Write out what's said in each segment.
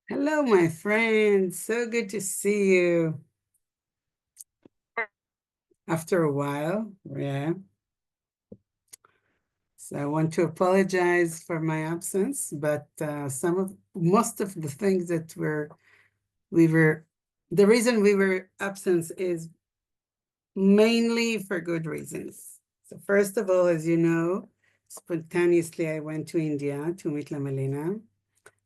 Hello, my friend. So good to see you after a while. Yeah. So I want to apologize for my absence, but most of the things that we were, the reason we were absent is mainly for good reasons. So first of all, as you know, spontaneously I went to India to meet Lamalina.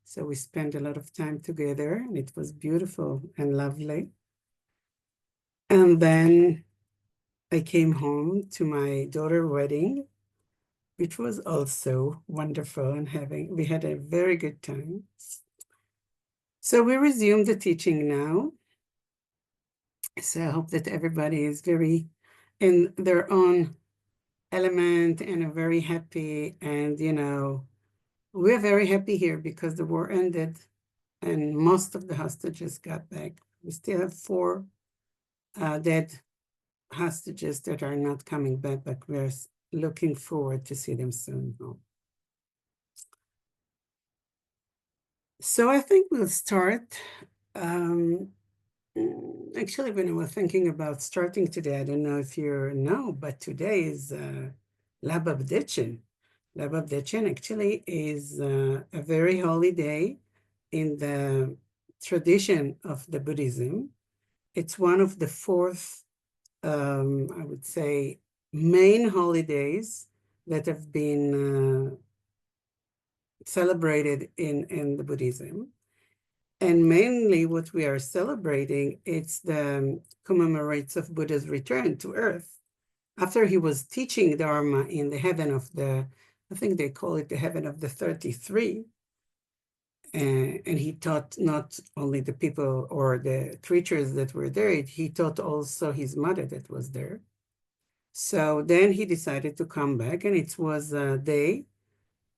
So we spent a lot of time together, and it was beautiful and lovely. And then I came home to my daughter's wedding, which was also wonderful, and we had a very good time. So we resumed the teaching now. So I hope that everybody is very in their own element and are very happy. And, we're very happy here because the war ended and most of the hostages got back. We still have four dead hostages that are not coming back, but we're looking forward to see them soon home. So I think we'll start. Um, Actually, when I was thinking about starting today, I don't know if you know, but today is Lababdechin. Lababdechin actually is a very holy day in the tradition of the Buddhism. It's one of the fourth, I would say, main holidays that have been celebrated in the Buddhism. And mainly what we are celebrating, it's the commemorates of Buddha's return to earth. After he was teaching Dharma in the heaven of I think they call it the heaven of the 33, and he taught not only the people or the creatures that were there, he taught also his mother that was there. So then he decided to come back, and it was a day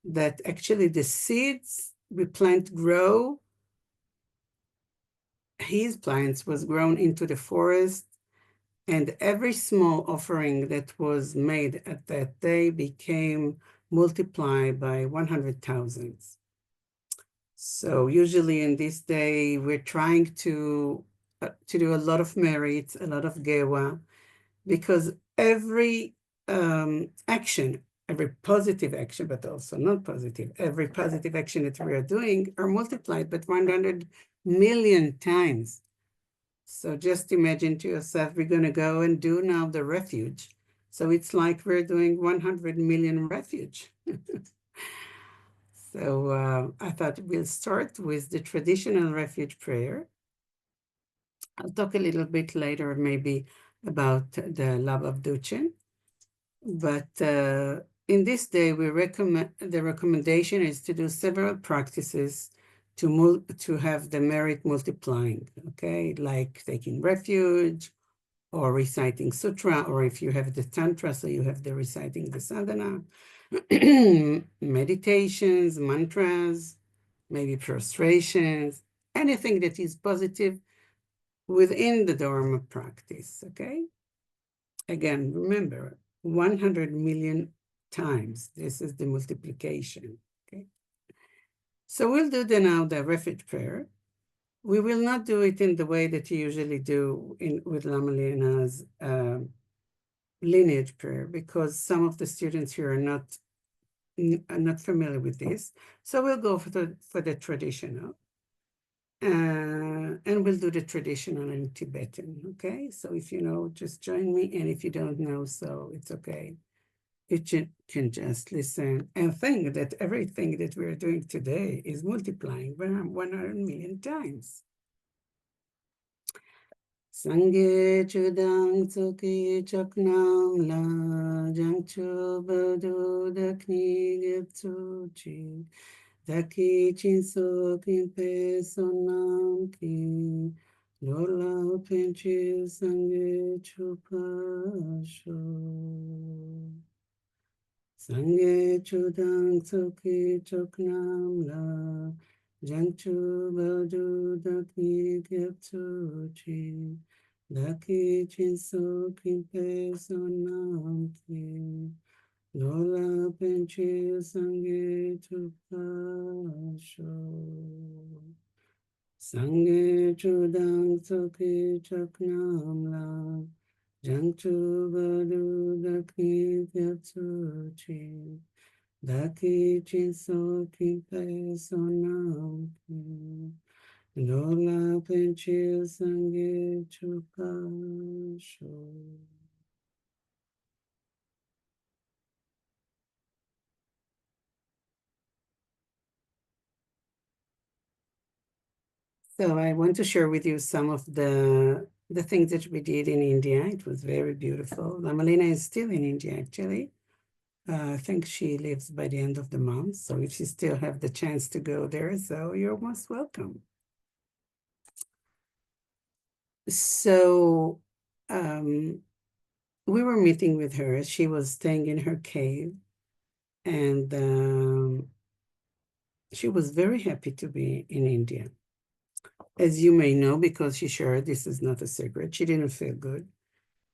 that actually the seeds we plant grow. His plants was grown into the forest, and every small offering that was made at that day became multiplied by 100,000. So usually in this day, we're trying to do a lot of merits, a lot of gewa, because every action, every positive action, but also not positive, every positive action that we are doing are multiplied by 100 million times. So just imagine to yourself, we're going to go and do now the refuge. So it's like we're doing 100 million refuge. So I thought we'll start with the traditional refuge prayer. I'll talk a little bit later, maybe about the love of Duchen. But in this day, the recommendation is to do several practices to have the merit multiplying, okay? Like taking refuge, or reciting sutra, or if you have the tantra, so you have the reciting the sadhana, meditations, mantras, maybe prostrations, anything that is positive within the Dharma practice, okay? Again, remember, 100 million times. This is the multiplication, okay? So we'll do now the refuge prayer. We will not do it in the way that you usually do with Lama Lena's lineage prayer, because some of the students here are not familiar with this. So we'll go for the traditional. And we'll do the traditional in Tibetan, okay? So if you know, just join me. And if you don't know, so it's okay. You can just listen and think that everything that we're doing today is multiplying 100 million times. Sangye chudang tsuki chaknam la jangchu badu dakni gitsu chi daki chinso kimpe sonam ki lola penchi sangye chupasho. Sangye chudang tsuki chaknam la jangchu badu dakni gitsu chi Daki chinso kimpe sonam ki lola penchi sange tupasho. Sangye chudang tsoki chaknam la, jang chu badu dakni tyatsu chi, daki chin so ki pe so nam ki, dola penchi sangye chuka sho. So I want to share with you some of the things that we did in India. It was very beautiful. Lamalina is still in India, actually. I think she leaves by the end of the month. So if you still have the chance to go there, so you're most welcome. So we were meeting with her. She was staying in her cave, and she was very happy to be in India. As you may know, because she shared, this is not a secret, she didn't feel good.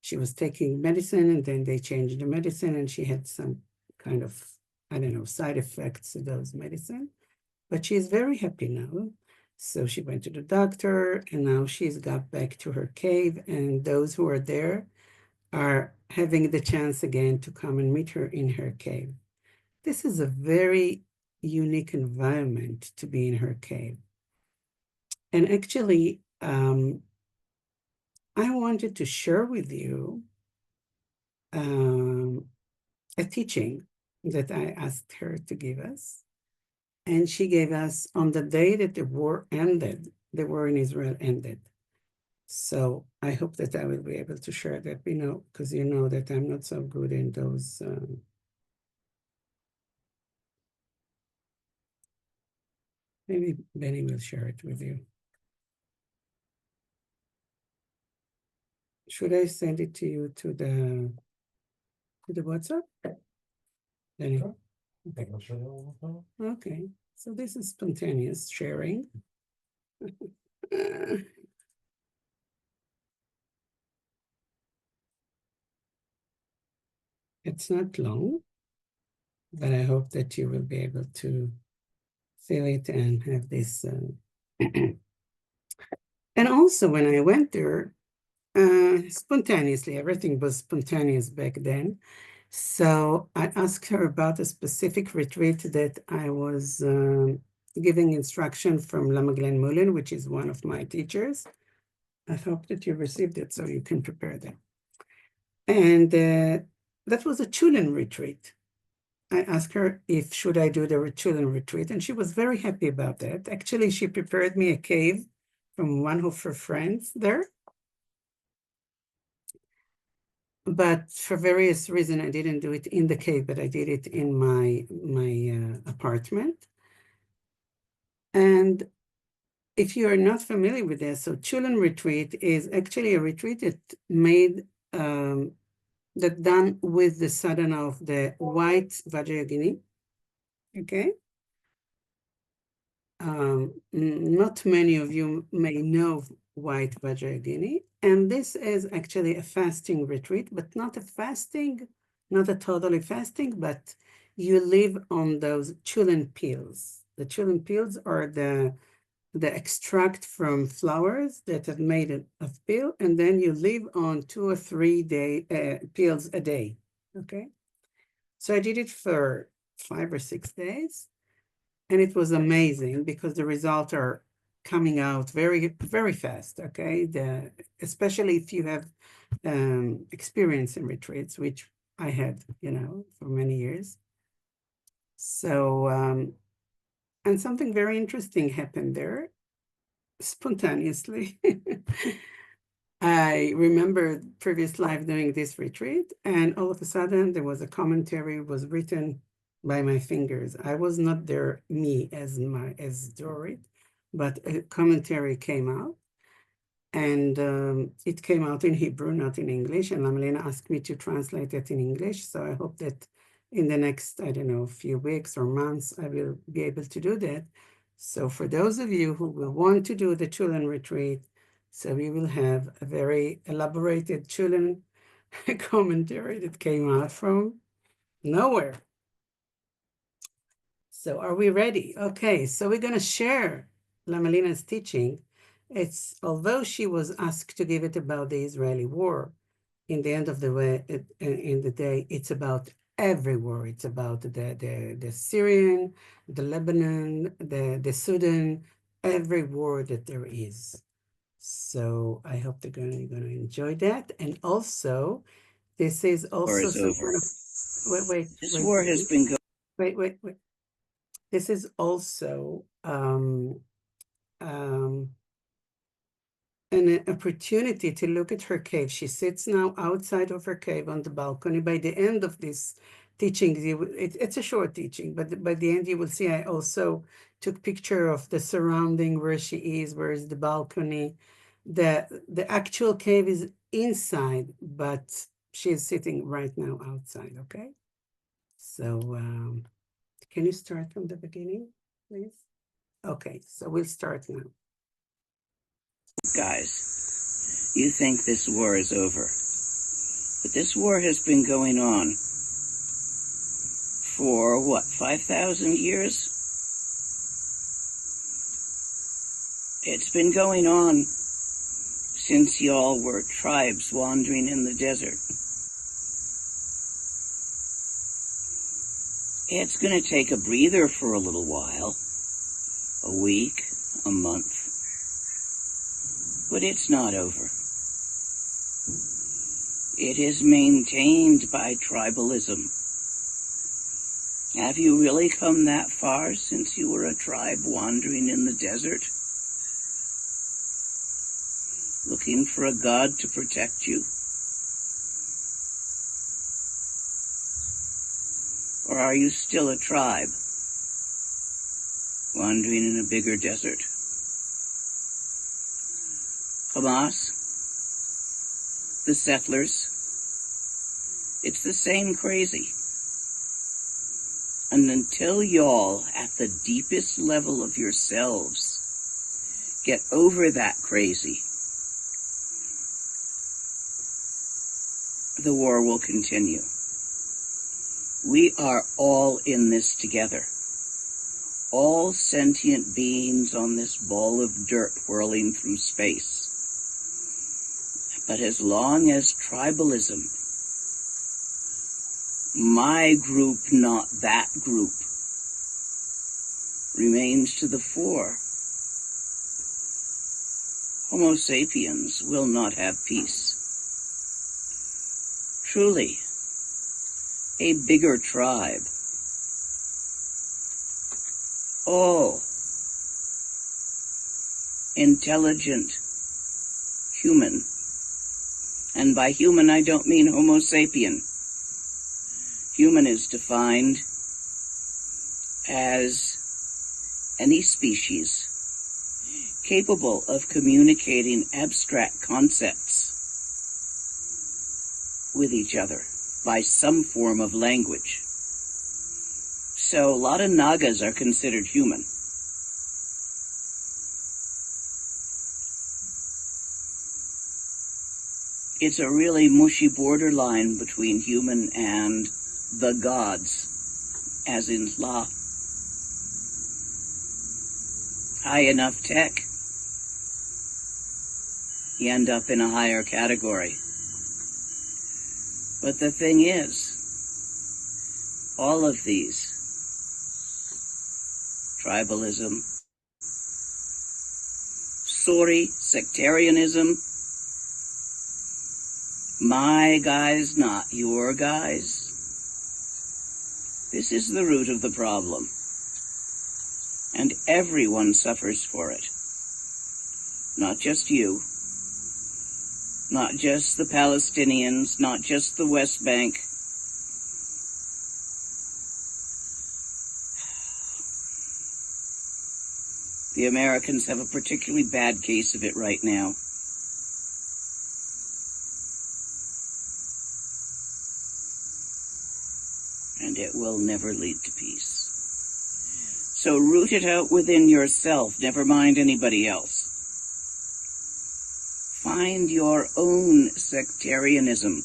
She was taking medicine, and then they changed the medicine, and she had some kind of, I don't know, side effects of those medicine. But she's very happy now. So she went to the doctor, and now she's got back to her cave, and those who are there are having the chance again to come and meet her in her cave. This is a very unique environment to be in her cave. And actually, I wanted to share with you a teaching that I asked her to give us. And she gave us on the day that the war ended, the war in Israel ended. So I hope that I will be able to share that, because you know that I'm not so good in those. Maybe Benny will share it with you. Should I send it to you to the WhatsApp? Benny? Okay, so this is spontaneous sharing. It's not long, but I hope that you will be able to feel it and have this. And also, when I went there, spontaneously, everything was spontaneous back then. So I asked her about a specific retreat that I was giving instruction from Lama Glen Mullen, which is one of my teachers. I hope that you received it so you can prepare them. And that was a Chulen retreat. I asked her if should I do the Chulen retreat, and she was very happy about that. Actually, she prepared me a cave from one of her friends there. But for various reasons, I didn't do it in the cave, but I did it in my apartment. And if you are not familiar with this, so Chulen retreat is actually a retreat that made that done with the sadhana of the white Vajrayogini. Okay. Not many of you may know white Vajrayogini, and this is actually a fasting retreat, but not a fasting, not a totally fasting, but you live on those chulin peels. The chulin peels are the extract from flowers that have made it of peel, and then you live on 2 or 3 peels a day. Okay, so I did it for 5 or 6 days. And it was amazing because the results are coming out very, very fast, okay? Especially if you have experience in retreats, which I had, for many years. So, and something very interesting happened there spontaneously. I remember previous life doing this retreat, and all of a sudden there was a commentary was written by my fingers. I was not there, me as Dorit, but a commentary came out, and it came out in Hebrew, not in English. And Lamalena asked me to translate it in English. So I hope that in the next, I don't know, few weeks or months, I will be able to do that. So for those of you who will want to do the Chulen retreat, so we will have a very elaborated Chulen commentary that came out from nowhere. So are we ready? Okay, so we're going to share Lama Lina's teaching, it's although she was asked to give it about the Israeli war, in the end of the way, in the day, it's about every war. It's about the Syrian, the Lebanon, the Sudan, every war that there is. So I hope they're going to enjoy that. And also, this is War also is some over. kind of This war has been going. wait. This is also an opportunity to look at her cave. She sits now outside of her cave on the balcony. By the end of this teaching, it's a short teaching, but by the end you will see I also took picture of the surrounding, where she is, where is the balcony. The actual cave is inside, but she is sitting right now outside, okay? So can you start from the beginning, please? Okay, so we'll start now. Guys, you think this war is over. But this war has been going on for, what, 5,000 years? It's been going on since y'all were tribes wandering in the desert. It's going to take a breather for a little while, a week, a month. But it's not over. It is maintained by tribalism. Have you really come that far since you were a tribe wandering in the desert? Looking for a god to protect you? Or are you still a tribe, wandering in a bigger desert? Hamas, the settlers, it's the same crazy. And until y'all, at the deepest level of yourselves, get over that crazy, the war will continue. We are all in this together. All sentient beings on this ball of dirt whirling through space. But as long as tribalism, my group, not that group, remains to the fore, Homo sapiens will not have peace. Truly, a bigger tribe, all intelligent human, and by human I don't mean Homo sapien. Human is defined as any species capable of communicating abstract concepts with each other by some form of language. So a lot of Nagas are considered human. It's a really mushy borderline between human and the gods, as in La. High enough tech, you end up in a higher category. But the thing is, all of these, tribalism, sectarianism, my guys, not your guys, this is the root of the problem. And everyone suffers for it. Not just you, not just the Palestinians, not just the West Bank. The Americans have a particularly bad case of it right now. And it will never lead to peace. So root it out within yourself, never mind anybody else. Find your own sectarianism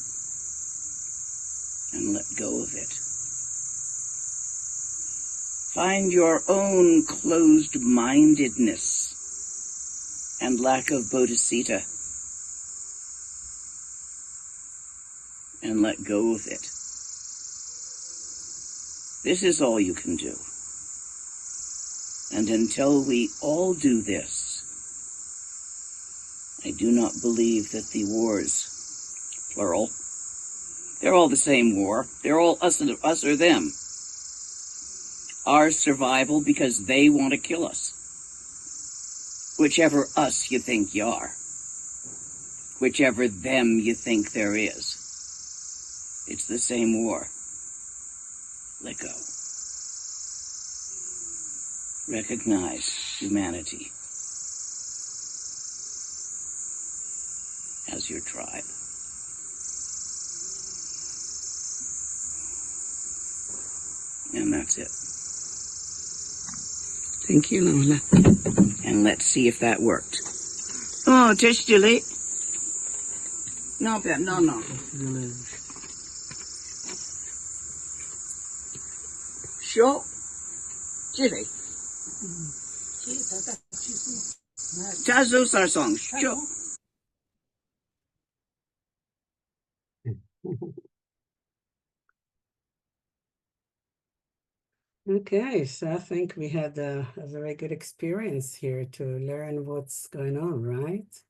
and let go of it. Find your own closed-mindedness and lack of bodhicitta and let go of it. This is all you can do. And until we all do this, I do not believe that the wars, plural, they're all the same war. They're all us or them. Our survival because they want to kill us. Whichever us you think you are. Whichever them you think there is. It's the same war. Let go. Recognize humanity as your tribe. And that's it. Thank you, Lola. And let's see if that worked. Oh, Tish Julie. No, Ben, no. Sure. Julie. Tazu Sarsong. Sure. Okay, so I think we had a very good experience here to learn what's going on, right?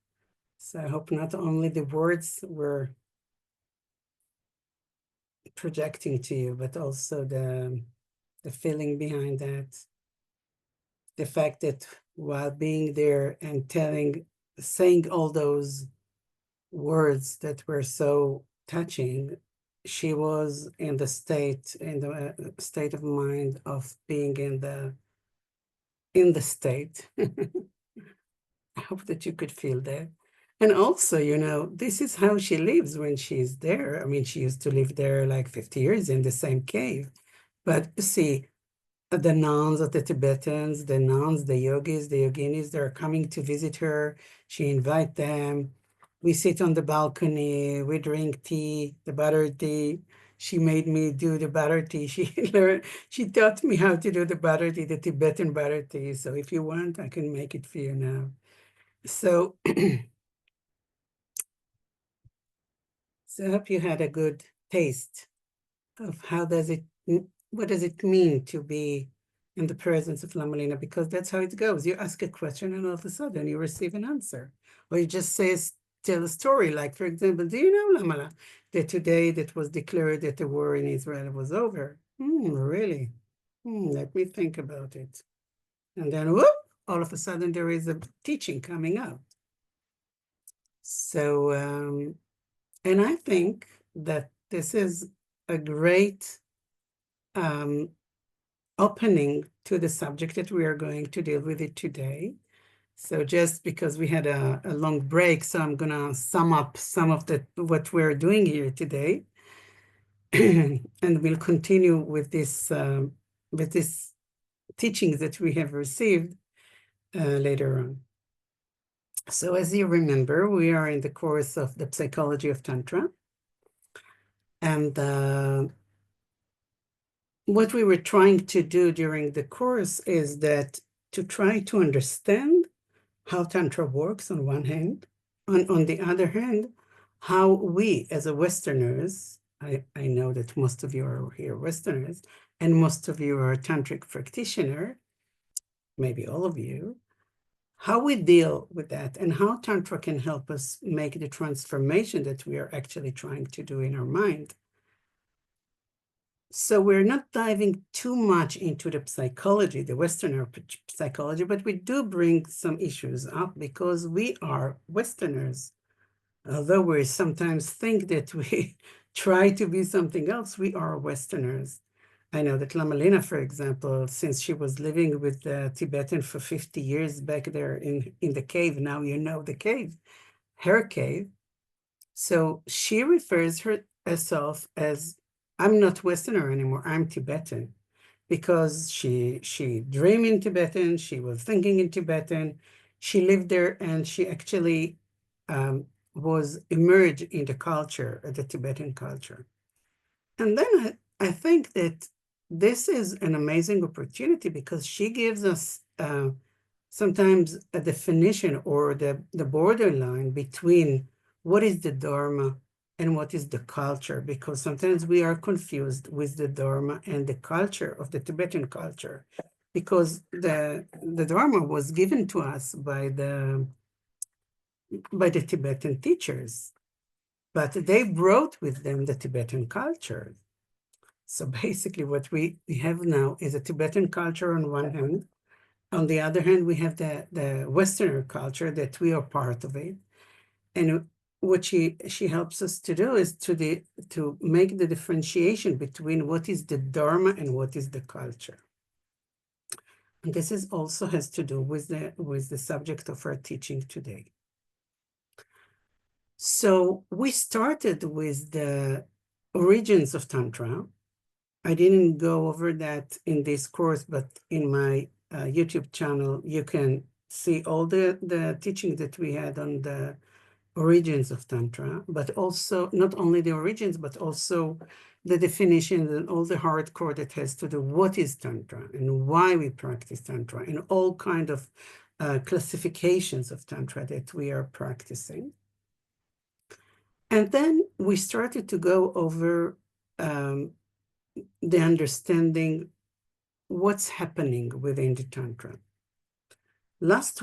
So I hope not only the words were projecting to you, but also the feeling behind that. The fact that while being there and saying all those words that were so touching, she was in the state of mind of being in the state. I hope that you could feel that. And also, this is how she lives when she's there. I mean, she used to live there like 50 years in the same cave. But you see, the nuns of the Tibetans, the nuns, the yogis, the yoginis, they're coming to visit her. She invite them. We sit on the balcony, we drink tea, the butter tea. She made me do the butter tea. She taught me how to do the butter tea, the Tibetan butter tea. So if you want, I can make it for you now. So, so I hope you had a good taste of what does it mean to be in the presence of Lama Lina, because that's how it goes. You ask a question and all of a sudden you receive an answer. Or you just tell a story, like, for example, do you know, Lama, that today that was declared that the war in Israel was over? Really? Let me think about it. And then, whoop, all of a sudden there is a teaching coming out. So, and I think that this is a great opening to the subject that we are going to deal with it today. So just because we had a long break, so I'm gonna sum up some of what we're doing here today, and we'll continue with this teachings that we have received later on. So as you remember, we are in the course of the Psychology of Tantra, and what we were trying to do during the course is that to try to understand how Tantra works on one hand, on the other hand, how we as a Westerners, I know that most of you are here Westerners, and most of you are Tantric practitioner, maybe all of you, how we deal with that and how Tantra can help us make the transformation that we are actually trying to do in our mind. So we're not diving too much into the psychology, the Westerner psychology, but we do bring some issues up because we are Westerners. Although we sometimes think that we try to be something else, we are Westerners. I know that Lama Lina, for example, since she was living with the Tibetan for 50 years back there in the cave, now you know the cave, her cave. So she refers herself as, I'm not Westerner anymore, I'm Tibetan, because she dreamed in Tibetan, she was thinking in Tibetan, she lived there, and she actually was immersed in the culture, the Tibetan culture. And then I think that this is an amazing opportunity because she gives us sometimes a definition or the borderline between what is the Dharma and what is the culture, because sometimes we are confused with the Dharma and the culture of the Tibetan culture, because the Dharma was given to us by the Tibetan teachers, but they brought with them the Tibetan culture. So basically what we have now is a Tibetan culture on one hand. On the other hand, we have the Westerner culture that we are part of it. And what she helps us to do is to make the differentiation between what is the Dharma and what is the culture. And this is also has to do with the subject of our teaching today. So we started with the origins of Tantra. I didn't go over that in this course, but in my YouTube channel, you can see all the teaching that we had on the origins of Tantra, but also not only the origins, but also the definitions and all the hardcore that has to do what is Tantra and why we practice Tantra and all kind of classifications of Tantra that we are practicing. And then we started to go over the understanding what's happening within the Tantra. Last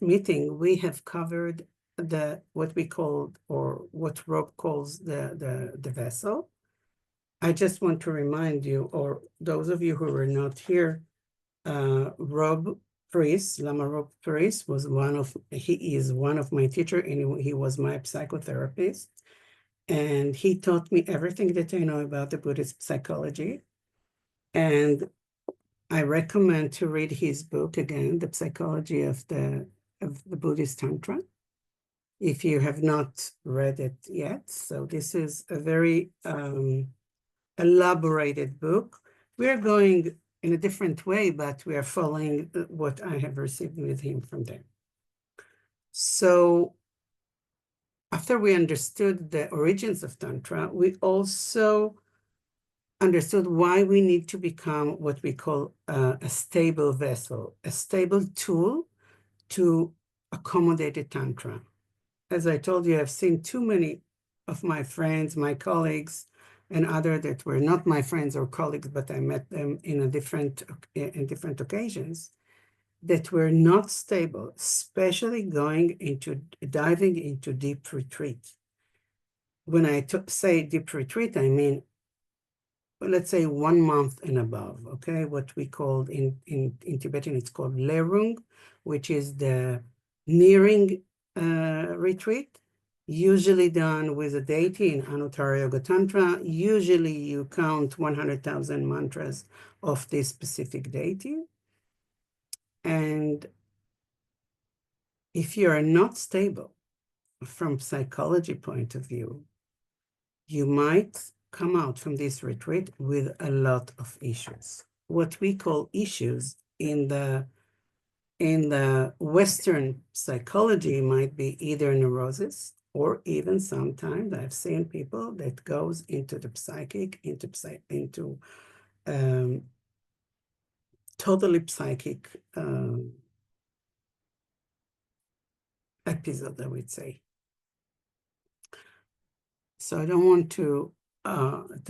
meeting, we have covered what we called, or what Rob calls the vessel. I just want to remind you, or those of you who were not here, Rob Priest, Lama Rob Priest he is one of my teachers, and he was my psychotherapist. And he taught me everything that I know about the Buddhist psychology. And I recommend to read his book again, The Psychology of the Buddhist Tantra, if you have not read it yet. So this is a very elaborated book. We are going in a different way, but we are following what I have received with him from there. So after we understood the origins of Tantra, we also understood why we need to become what we call a stable vessel, a stable tool to accommodate the Tantra. As I told you, I've seen too many of my friends, my colleagues, and others that were not my friends or colleagues, but I met them in different occasions, that were not stable, especially diving into deep retreat. When I say deep retreat, I mean, let's say 1 month and above, okay? What we call in Tibetan, it's called lerung, which is the nearing retreat, usually done with a deity in Anuttara Yoga Tantra. Usually you count 100,000 mantras of this specific deity. And if you are not stable from psychology point of view, you might come out from this retreat with a lot of issues. What we call issues in the Western psychology might be either neurosis, or even sometimes I've seen people that goes into the psychic, into totally psychic episode, I would say. So I don't want to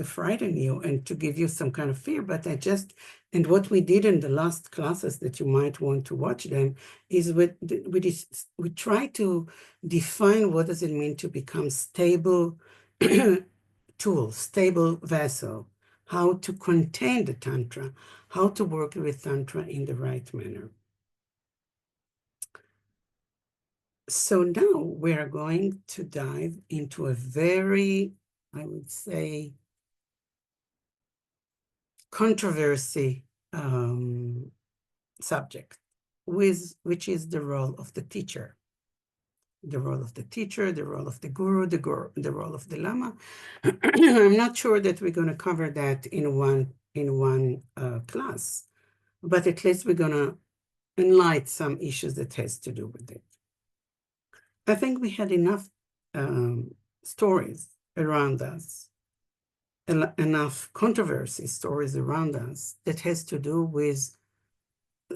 frighten you and to give you some kind of fear, but and what we did in the last classes that you might want to watch them is we try to define what does it mean to become stable tool, stable vessel, how to contain the Tantra, how to work with Tantra in the right manner. So now we are going to dive into a very, I would say, controversy subject, which is the role of the teacher. The role of the teacher, the role of the guru, the role of the lama. I'm not sure that we're going to cover that in one class, but at least we're going to enlighten some issues that has to do with it. I think we had enough stories around us enough controversy stories around us that has to do with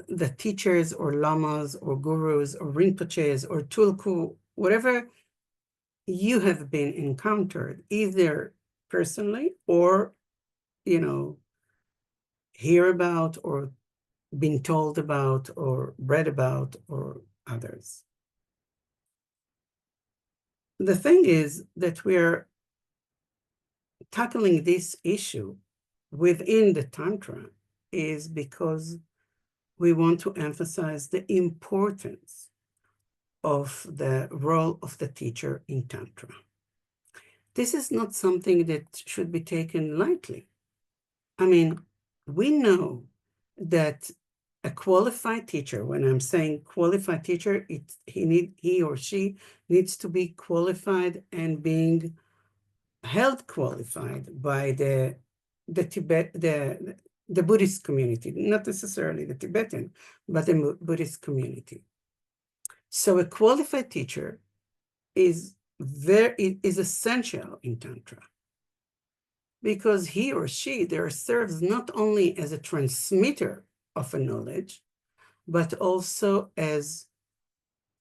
the teachers or lamas or gurus or rinpoches or tulku, whatever you have been encountered, either personally or, hear about or been told about or read about or others. The thing is that we're tackling this issue within the Tantra is because we want to emphasize the importance of the role of the teacher in Tantra. This is not something that should be taken lightly. I mean, we know that a qualified teacher, when I'm saying qualified teacher, he or she needs to be qualified and being held qualified by the Buddhist community, not necessarily the Tibetan, but the Buddhist community. So a qualified teacher is essential in Tantra because he or she there serves not only as a transmitter of a knowledge, but also as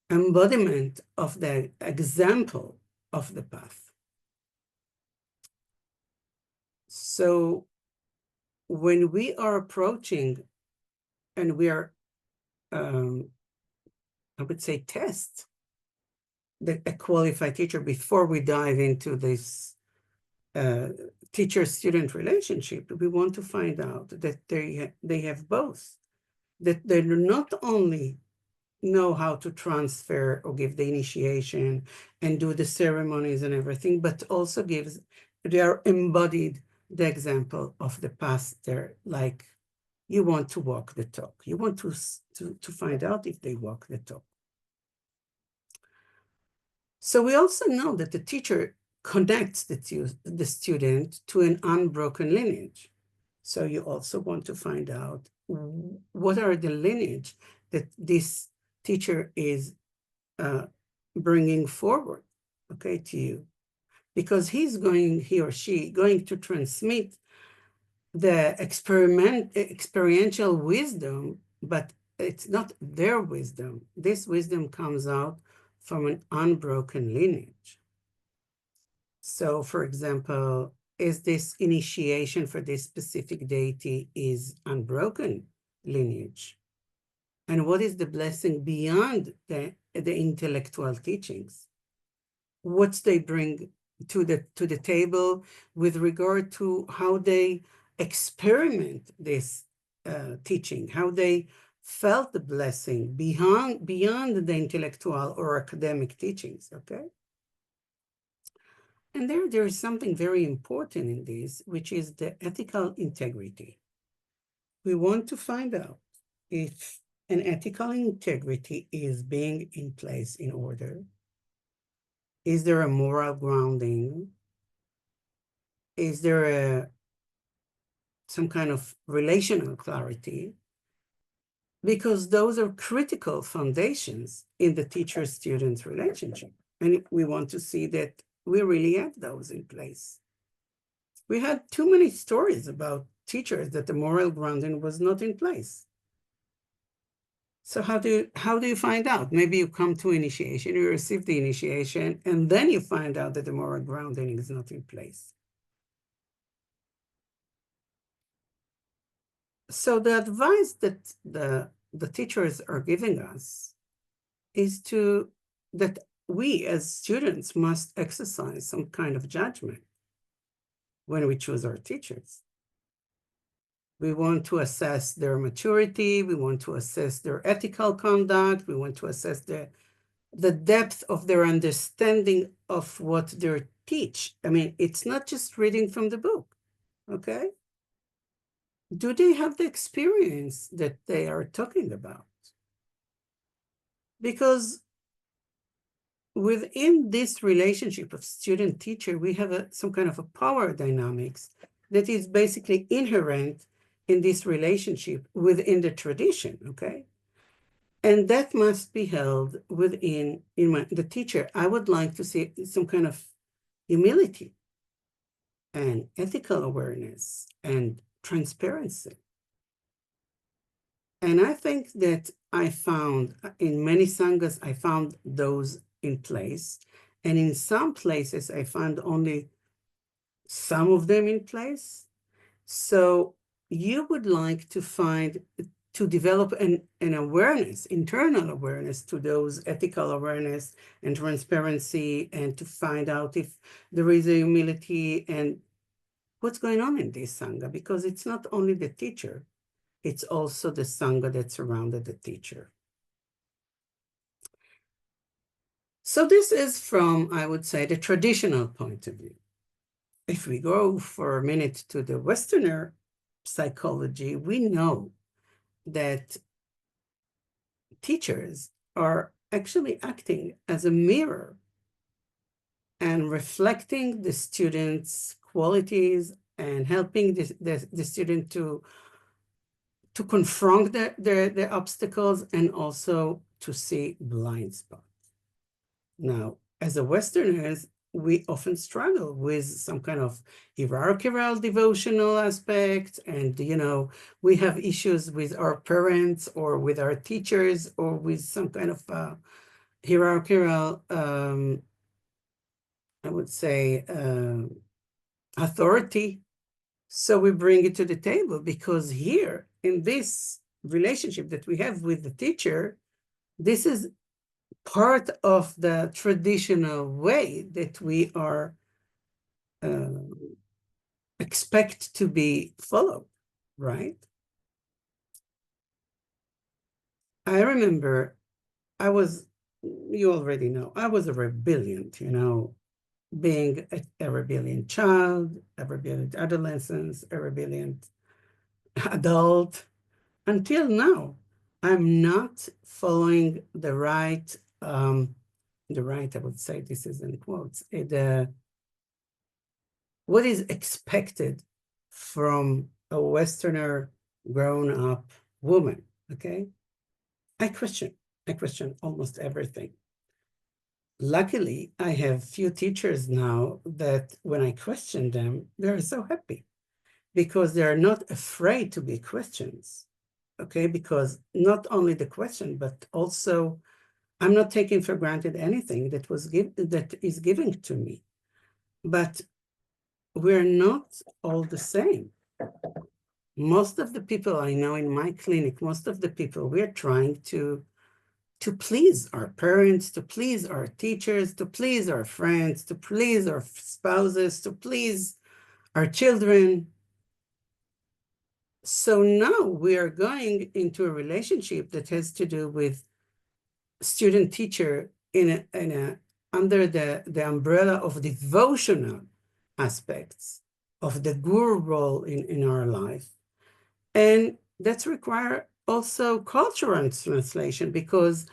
embodiment of the example of the path. So when we are approaching and we are, I would say, test a qualified teacher before we dive into this teacher-student relationship, we want to find out that they have both, that they not only know how to transfer or give the initiation and do the ceremonies and everything, but also they are embodied the example of the past there, like you want to walk the talk. You want to find out if they walk the talk. So we also know that the teacher connects the student to an unbroken lineage. So you also want to find out what are the lineage that this teacher is bringing forward, okay, to you. Because he or she going to transmit the experiential wisdom, but it's not their wisdom. This wisdom comes out from an unbroken lineage. So, for example, is this initiation for this specific deity is unbroken lineage? And what is the blessing beyond the intellectual teachings? What they bring to the table with regard to how they experiment this teaching, how they felt the blessing beyond the intellectual or academic teachings, okay? And there is something very important in this, which is the ethical integrity. We want to find out if an ethical integrity is being in place in order. Is there a moral grounding? Is there some kind of relational clarity? Because those are critical foundations in the teacher-student relationship. And we want to see that we really have those in place. We had too many stories about teachers that the moral grounding was not in place. So how do you find out? Maybe you come to initiation, you receive the initiation, and then you find out that the moral grounding is not in place. So the advice that the teachers are giving us is that we as students must exercise some kind of judgment when we choose our teachers. We want to assess their maturity, we want to assess their ethical conduct, we want to assess the depth of their understanding of what they teach. I mean, it's not just reading from the book, okay? Do they have the experience that they are talking about? Because within this relationship of student-teacher, we have some kind of a power dynamics that is basically inherent in this relationship within the tradition, okay? And that must be held within the teacher. I would like to see some kind of humility and ethical awareness and transparency. And I think that I found in many sanghas, I found those in place. And in some places, I found only some of them in place. So you would like to find, to develop an awareness, internal awareness to those ethical awareness and transparency, and to find out if there is a humility and what's going on in this sangha, because it's not only the teacher, it's also the sangha that surrounded the teacher. So this is from, I would say, the traditional point of view. If we go for a minute to the Westerner psychology, we know that teachers are actually acting as a mirror and reflecting the students' qualities and helping the student to confront the obstacles and also to see blind spots. Now, as a Westerners, we often struggle with some kind of hierarchical devotional aspect. And, we have issues with our parents or with our teachers or with some kind of hierarchical, I would say, authority. So we bring it to the table because here in this relationship that we have with the teacher, this is part of the traditional way that we are expect to be followed, right? I remember you already know, I was a rebellion, being a rebellion child, a rebellion adolescent, a rebellion adult. Until now, I'm not following the right, I would say, this is in quotes, what is expected from a Westerner grown-up woman, okay? I question almost everything. Luckily, I have few teachers now that when I question them, they're so happy because they're not afraid to be questions, okay? Because not only the question, but also I'm not taking for granted anything that is given to me. But we're not all the same. Most of the people I know in my clinic, most of the people, we're trying to please our parents, to please our teachers, to please our friends, to please our spouses, to please our children. So now we are going into a relationship that has to do with student-teacher under the umbrella of devotional aspects of the guru role in our life. And that's require also cultural translation, because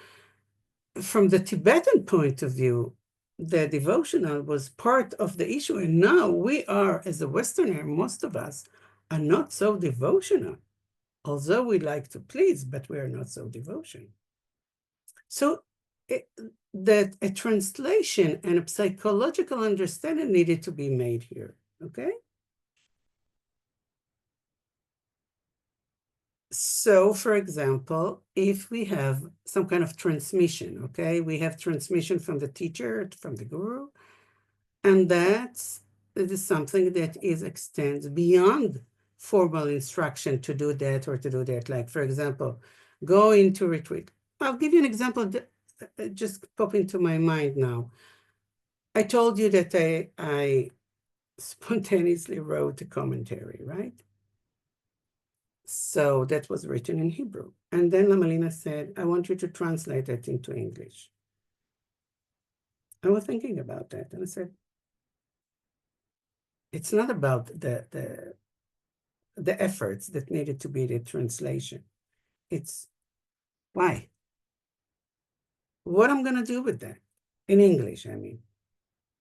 from the Tibetan point of view, the devotional was part of the issue. And now we are, as a Westerner, most of us are not so devotional, although we like to please, but we are not so devotional. So that a translation and a psychological understanding needed to be made here, okay? So, for example, if we have some kind of transmission, okay, we have transmission from the teacher, from the guru, and it is something that extends beyond formal instruction to do that or to do that. Like, for example, go into retreat. I'll give you an example that just pop into my mind now. I told you that I spontaneously wrote a commentary, right? So that was written in Hebrew. And then Lamalina said, I want you to translate it into English. I was thinking about that. And I said, it's not about the efforts that needed to be the translation. It's why? What I'm going to do with that? In English, I mean.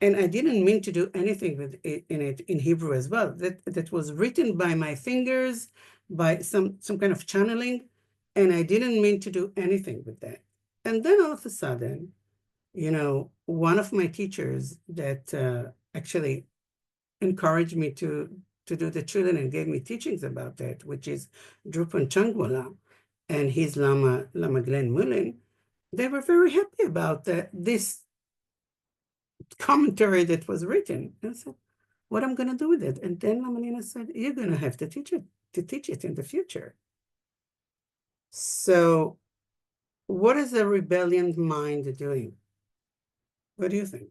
And I didn't mean to do anything with it in Hebrew as well. That was written by my fingers, by some kind of channeling, and I didn't mean to do anything with that. And then all of a sudden, one of my teachers that actually encouraged me to do the children and gave me teachings about that, which is Drupal Changwala and his Lama Glenn Mullen. They were very happy about this commentary that was written. And I said, what I'm going to do with it? And then Lamalina said, you're going to have to teach it in the future. So what is a rebellion mind doing? What do you think?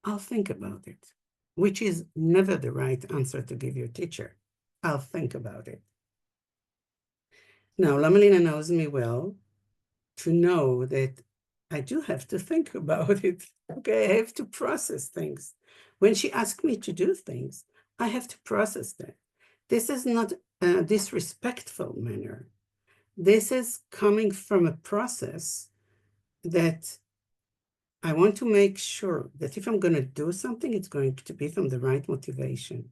I'll think about it, which is never the right answer to give your teacher. I'll think about it. Now, Lamalina knows me well to know that I do have to think about it. Okay, I have to process things. When she asks me to do things, I have to process that. This is not a disrespectful manner. This is coming from a process that I want to make sure that if I'm going to do something, it's going to be from the right motivation,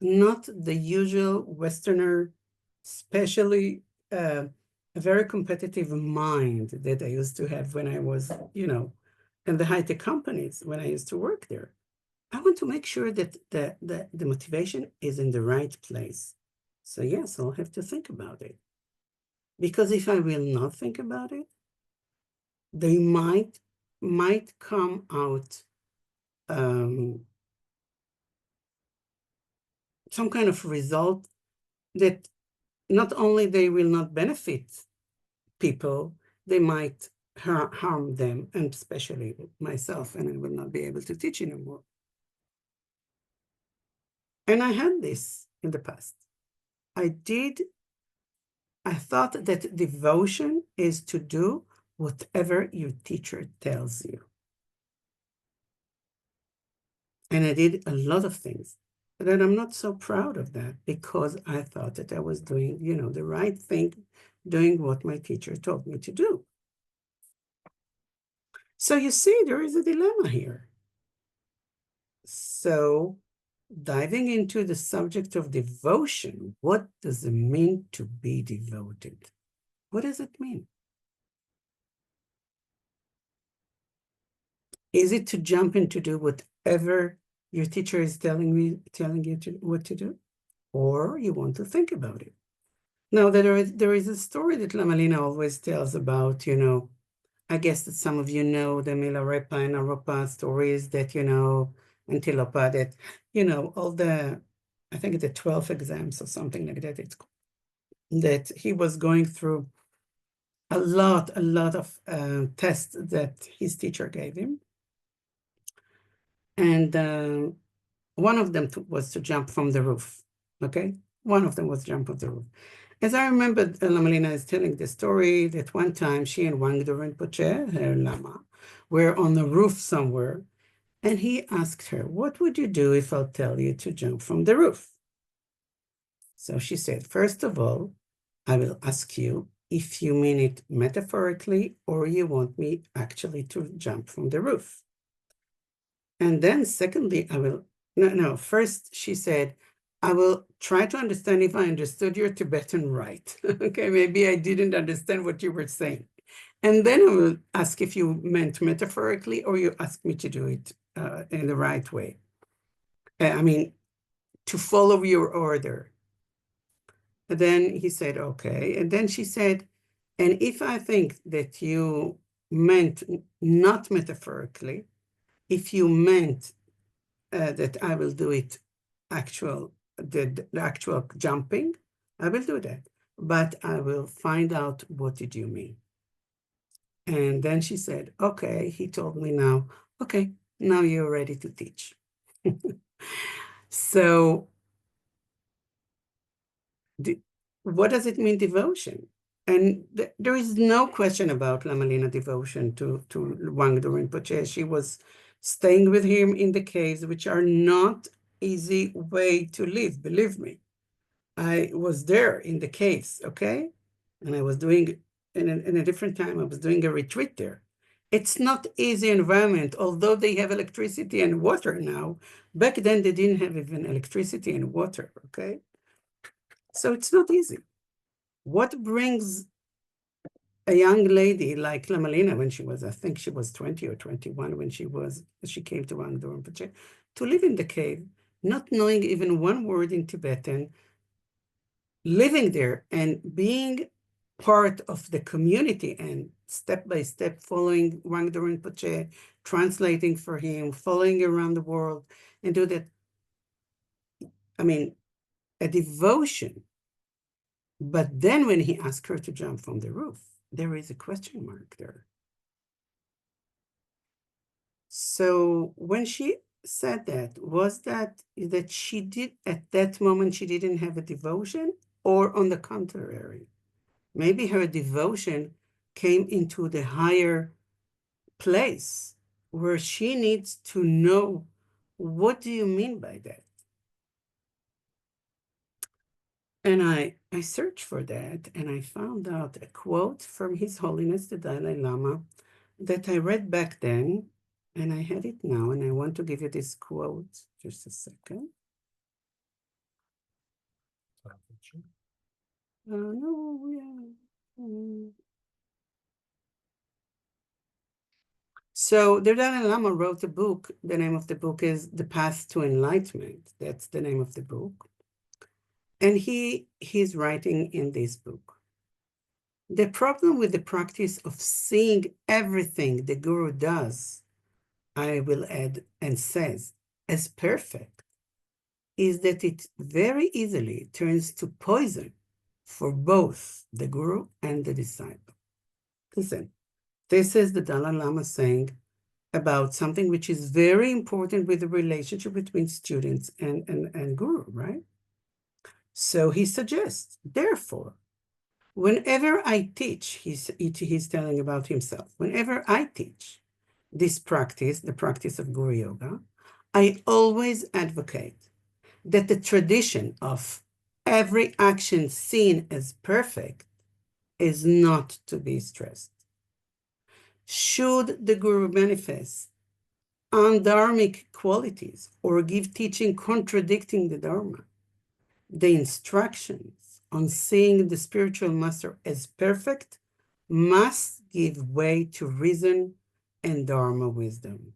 not the usual Westerner, especially a very competitive mind that I used to have when I was, in the high-tech companies, when I used to work there. I want to make sure that the motivation is in the right place. So yes, I'll have to think about it. Because if I will not think about it, they might come out some kind of result that not only they will not benefit people, they might harm them, and especially myself, and I will not be able to teach anymore. And I had this in the past. I thought that devotion is to do whatever your teacher tells you. And I did a lot of things. But then I'm not so proud of that because I thought that I was doing, the right thing, doing what my teacher told me to do. So you see, there is a dilemma here. So diving into the subject of devotion, what does it mean to be devoted? What does it mean? Is it to jump in to do whatever your teacher is telling you what to do? Or you want to think about it? Now, there is a story that Lamalina always tells about, I guess that some of you know the Milarepa and Aropa stories that, and Tilopa, that, all I think the 12 exams or something like that, that he was going through a lot of tests that his teacher gave him. And one of them was to jump from the roof, okay? One of them was jump off the roof. As I remember, Lamalina is telling the story that one time she and Wangdo Rinpoche, her Lama, were on the roof somewhere, and he asked her, what would you do if I'll tell you to jump from the roof? So she said, first of all, I will ask you if you mean it metaphorically or you want me actually to jump from the roof. And then secondly, first she said, I will try to understand if I understood your Tibetan right. Okay, maybe I didn't understand what you were saying. And then I will ask if you meant metaphorically or you asked me to do it in the right way. To follow your order. And then he said, okay. And then she said, and if I think that you meant not metaphorically, if you meant that I will do it the actual jumping, I will do that. But I will find out what did you mean. And then she said, okay, he told me now, okay, now you're ready to teach. So what does it mean, devotion? And there is no question about Lamalina devotion to Wangdo Rinpoche. She was staying with him in the caves, which are not easy way to live, believe me. I was there in the caves, okay? And I was doing, in a different time, I was doing a retreat there. It's not easy environment, although they have electricity and water now. Back then, they didn't have even electricity and water, okay? So it's not easy. What brings a young lady like Lamalina, when she was, I think she was 20 or 21 when she came to Wangdo Rinpoche, to live in the cave, not knowing even one word in Tibetan, living there and being part of the community and step by step following Wangdo Rinpoche, translating for him, following around the world, and do that. I mean, a devotion. But then when he asked her to jump from the roof, there is a question mark there. So when she said that, was that she did, at that moment, she didn't have a devotion, or on the contrary? Maybe her devotion came into the higher place where she needs to know, what do you mean by that? And I searched for that, and I found out a quote from His Holiness the Dalai Lama that I read back then, and I had it now, and I want to give you this quote. Just a second. No, yeah. So the Dalai Lama wrote a book. The name of the book is The Path to Enlightenment. That's the name of the book. And he's writing in this book. The problem with the practice of seeing everything the guru does, I will add, and says, as perfect, is that it very easily turns to poison for both the guru and the disciple. Listen, this is the Dalai Lama saying about something which is very important with the relationship between students and guru, right? So he suggests, therefore, whenever I teach, he's telling about himself, whenever I teach this practice, the practice of Guru Yoga, I always advocate that the tradition of every action seen as perfect is not to be stressed. Should the Guru manifest undharmic qualities or give teaching contradicting the Dharma, the instructions on seeing the spiritual master as perfect must give way to reason and Dharma wisdom.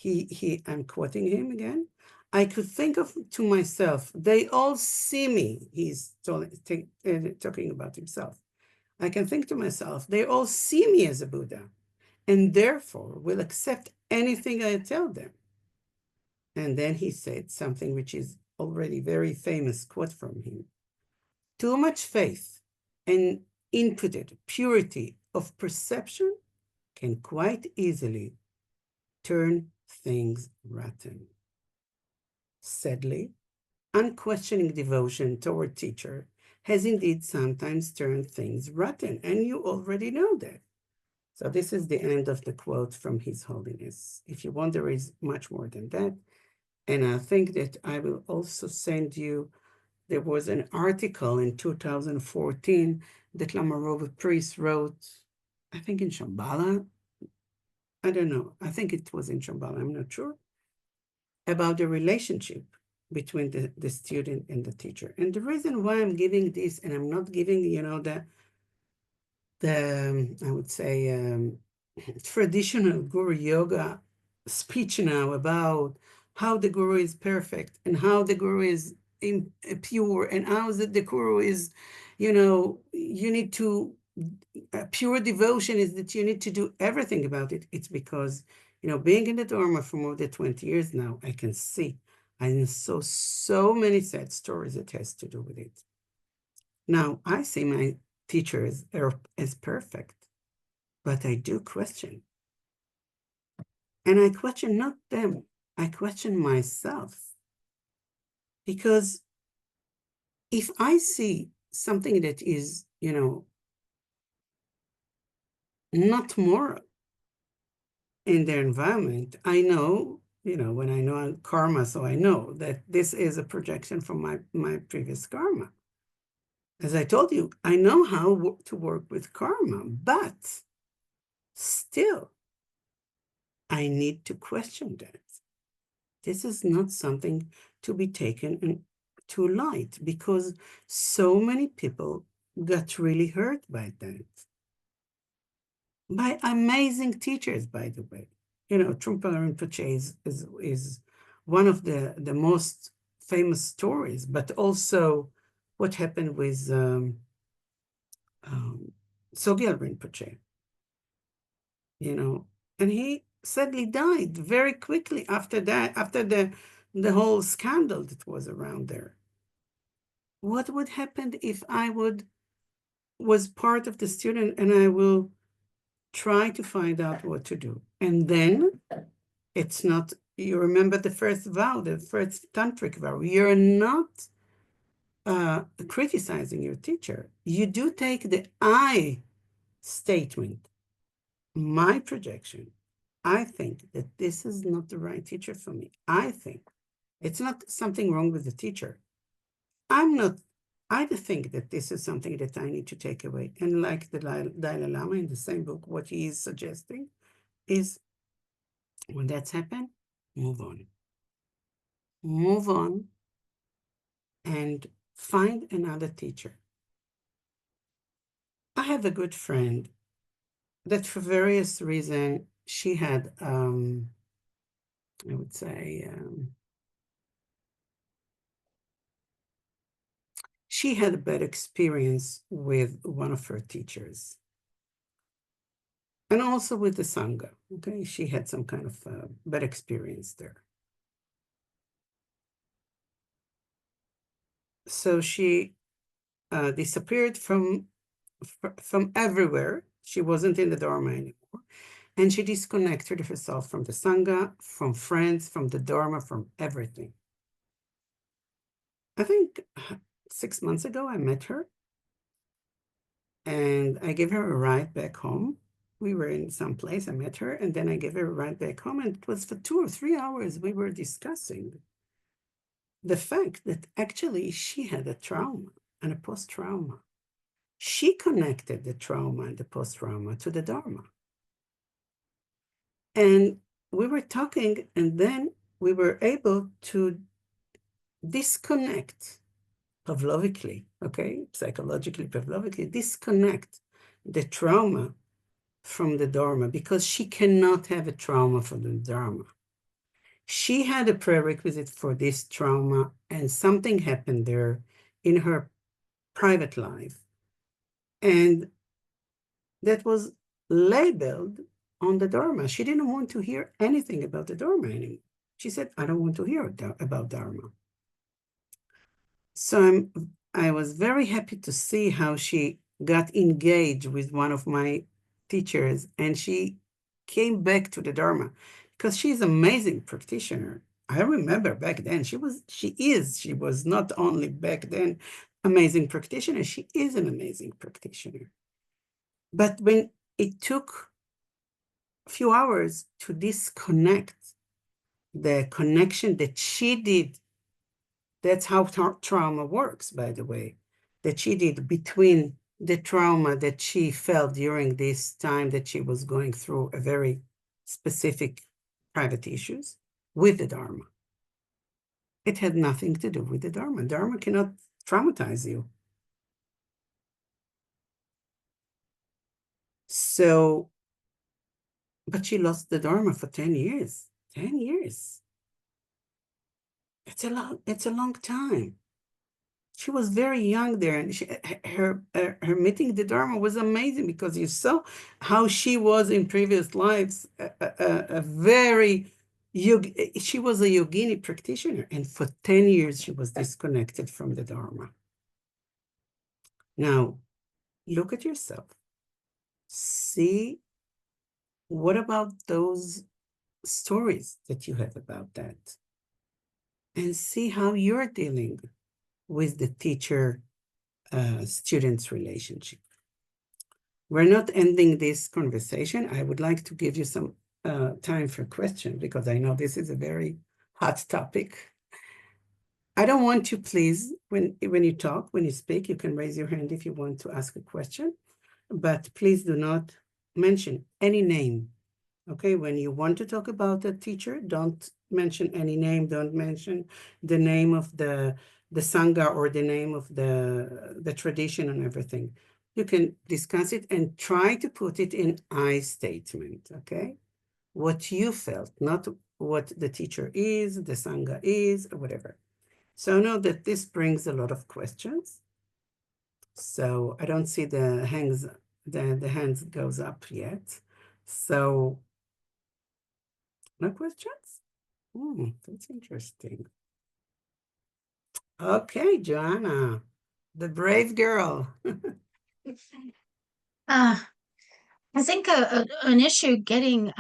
I'm quoting him again. I could think of to myself, they all see me. He's talking about himself. I can think to myself, they all see me as a Buddha, and therefore will accept anything I tell them. And then he said something which is already very famous quote from him. Too much faith and inputted purity of perception can quite easily turn things rotten. Sadly, unquestioning devotion toward teacher has indeed sometimes turned things rotten, and you already know that. So this is the end of the quote from His Holiness. If you want, there is much more than that. And I think that I will also send you, there was an article in 2014 that Lamarova priest wrote, I think in Shambhala. I don't know. I think it was in Shambhala. I'm not sure. About the relationship between the student and the teacher. And the reason why I'm giving this, and I'm not giving, I would say, traditional Guru Yoga speech now about how the Guru is perfect and how the Guru is pure and how the Guru is, you need to, pure devotion is that you need to do everything about it. It's because, being in the Dharma for more than 20 years now, I can see, I saw so many sad stories that has to do with it. Now, I see my teachers as perfect, but I do question. And I question not them, I question myself. Because if I see something that is, not moral in their environment, I know, when I know karma, so I know that this is a projection from my previous karma. As I told you, I know how to work with karma, but still, I need to question that. This is not something to be taken too light, because so many people got really hurt by that. By amazing teachers, by the way. You know, Trungpa Rinpoche is one of the most famous stories, but also what happened with Sogyal Rinpoche, you know, and he sadly died very quickly after that, after the whole scandal that was around there. What would happen if I was part of the student and I will try to find out what to do? And then it's not, you remember the first vow, the first tantric vow, you're not criticizing your teacher. You do take the I statement, my projection. I think that this is not the right teacher for me. I think it's not something wrong with the teacher. I think that this is something that I need to take away. And like the Dalai Lama in the same book, what he is suggesting is when that's happened, move on. Move on and find another teacher. I have a good friend that for various reasons, she had, I would say, she had a bad experience with one of her teachers. And also with the Sangha, okay? She had some kind of bad experience there. So she disappeared from everywhere. She wasn't in the Dharma anymore. And she disconnected herself from the Sangha, from friends, from the Dharma, from everything. I think 6 months ago, I met her and I gave her a ride back home. We were in some place, I met her, and then I gave her a ride back home. And it was for 2 or 3 hours we were discussing the fact that actually she had a trauma and a post-trauma. She connected the trauma and the post-trauma to the Dharma. And we were talking, and then we were able to disconnect Pavlovically, okay, psychologically, Pavlovically, disconnect the trauma from the Dharma because she cannot have a trauma from the Dharma. She had a prerequisite for this trauma, and something happened there in her private life. And that was labeled on the Dharma. She didn't want to hear anything about the Dharma anymore. She said, I don't want to hear about Dharma. So I was very happy to see how she got engaged with one of my teachers and she came back to the Dharma because she's an amazing practitioner. I remember back then she was not only back then amazing practitioner, she is an amazing practitioner. But when it took a few hours to disconnect the connection that she did, that's how trauma works, by the way, that she did between the trauma that she felt during this time that she was going through a very specific private issues with the Dharma. It had nothing to do with the Dharma. Dharma cannot traumatize you. So, but she lost the Dharma for 10 years. 10 years. It's a long time. She was very young there, and her meeting the Dharma was amazing because you saw how she was in previous lives, a very she was a yogini practitioner, and for 10 years she was disconnected from the Dharma. Now, look at yourself. See, what about those stories that you have about that? And see how you're dealing with the teacher-students relationship. We're not ending this conversation. I would like to give you some time for questions because I know this is a very hot topic. I don't want you, please, when you talk, when you speak, you can raise your hand if you want to ask a question, but please do not mention any name, okay? When you want to talk about a teacher, don't mention any name, don't mention the name of the the Sangha or the name of the tradition and everything. You can discuss it and try to put it in I statement, okay? What you felt, not what the teacher is, the Sangha is, or whatever. So I know that this brings a lot of questions. So I don't see the hands goes up yet. So no questions? That's interesting. Okay, Joanna, the brave girl. Uh, I think an issue getting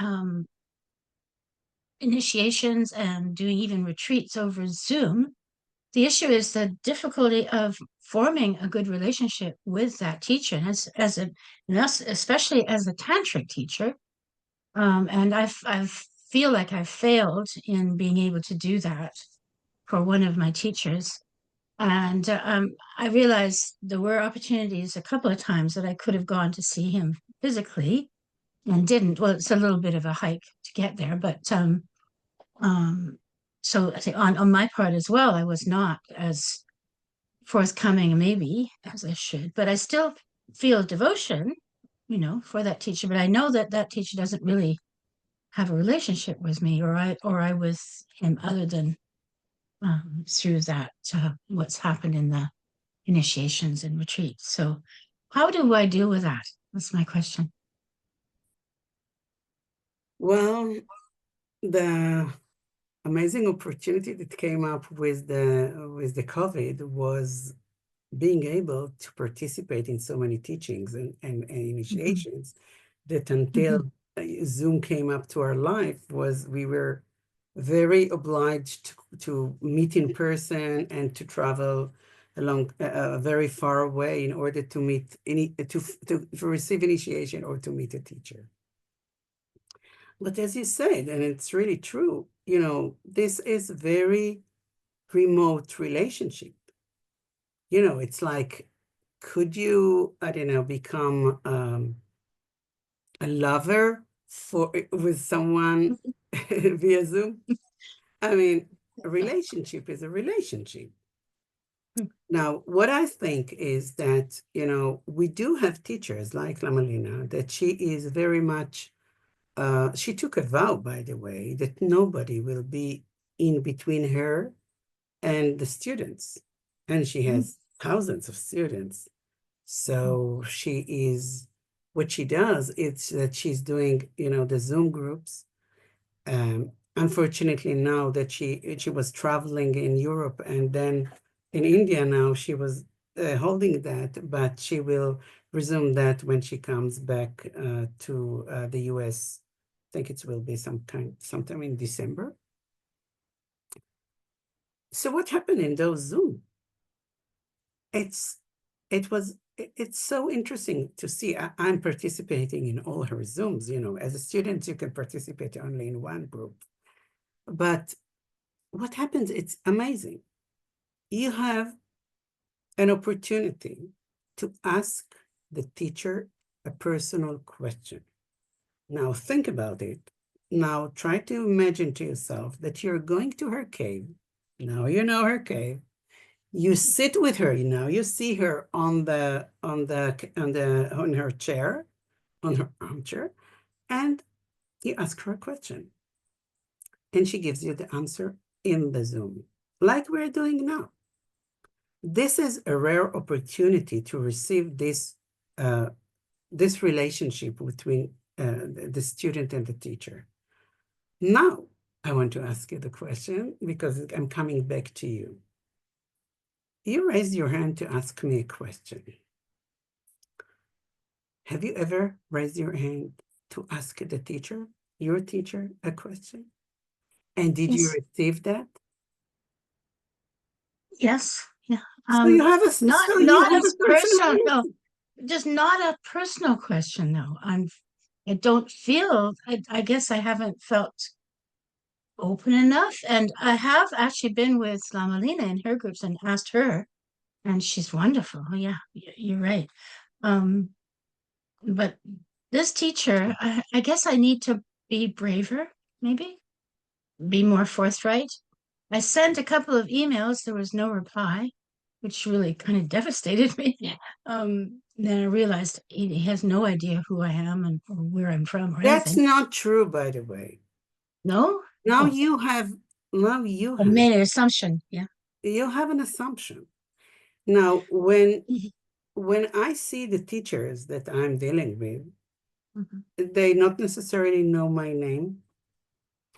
initiations and doing even retreats over Zoom, the issue is the difficulty of forming a good relationship with that teacher, and especially as a tantric teacher. And I feel like I've failed in being able to do that for one of my teachers. And I realized there were opportunities a couple of times that I could have gone to see him physically and didn't. Well, it's a little bit of a hike to get there, but so I think on my part as well, I was not as forthcoming maybe as I should, but I still feel devotion, for that teacher. But I know that that teacher doesn't really have a relationship with me, or I with him, other than through that what's happened in the initiations and retreats. So, how do I deal with that? That's my question. Well, the amazing opportunity that came up with the COVID was being able to participate in so many teachings and initiations that until Zoom came up to our life we were very obliged to meet in person and to travel along very far away in order to meet to receive initiation or to meet a teacher. But as you said, and it's really true, this is very remote relationship. It's like, could you, I don't know, become a lover with someone via Zoom? I mean, a relationship is a relationship. Now, what I think is that, we do have teachers like Lamalina, that she is very much, she took a vow, by the way, that nobody will be in between her and the students. And she has thousands of students. So what she does, it's that she's doing, the Zoom groups. Unfortunately, now that she was traveling in Europe and then in India now, she was holding that, but she will resume that when she comes back to the US. I think it will be sometime in December. So what happened in those Zoom? It's so interesting to see. I'm participating in all her Zooms. As a student, you can participate only in one group. But what happens, it's amazing. You have an opportunity to ask the teacher a personal question. Now think about it. Now try to imagine to yourself that you're going to her cave. Now you know her cave. You sit with her, you see her on her chair, on her armchair, and you ask her a question. And she gives you the answer in the Zoom, like we're doing now. This is a rare opportunity to receive this relationship between the student and the teacher. Now, I want to ask you the question because I'm coming back to you. You raised your hand to ask me a question. Have you ever raised your hand to ask the teacher, your teacher, a question? And did you receive that? Yes. Yeah. So you have a not as personal. personal. No, just not a personal question. No, I don't feel. I guess I haven't felt open enough, and I have actually been with Lamalina in her groups and asked her, and she's wonderful. Oh, yeah, you're right. But this teacher, I guess I need to be braver, maybe be more forthright. I sent a couple of emails. There was no reply, which really kind of devastated me. Then I realized he has no idea who I am and or where I'm from or That's anything. not true, by the way. No? Now Oh, you have, now you I have, made an assumption. Yeah. you have an assumption. Now, when Mhm. I see the teachers that I'm dealing with, Mhm. they not necessarily know my name.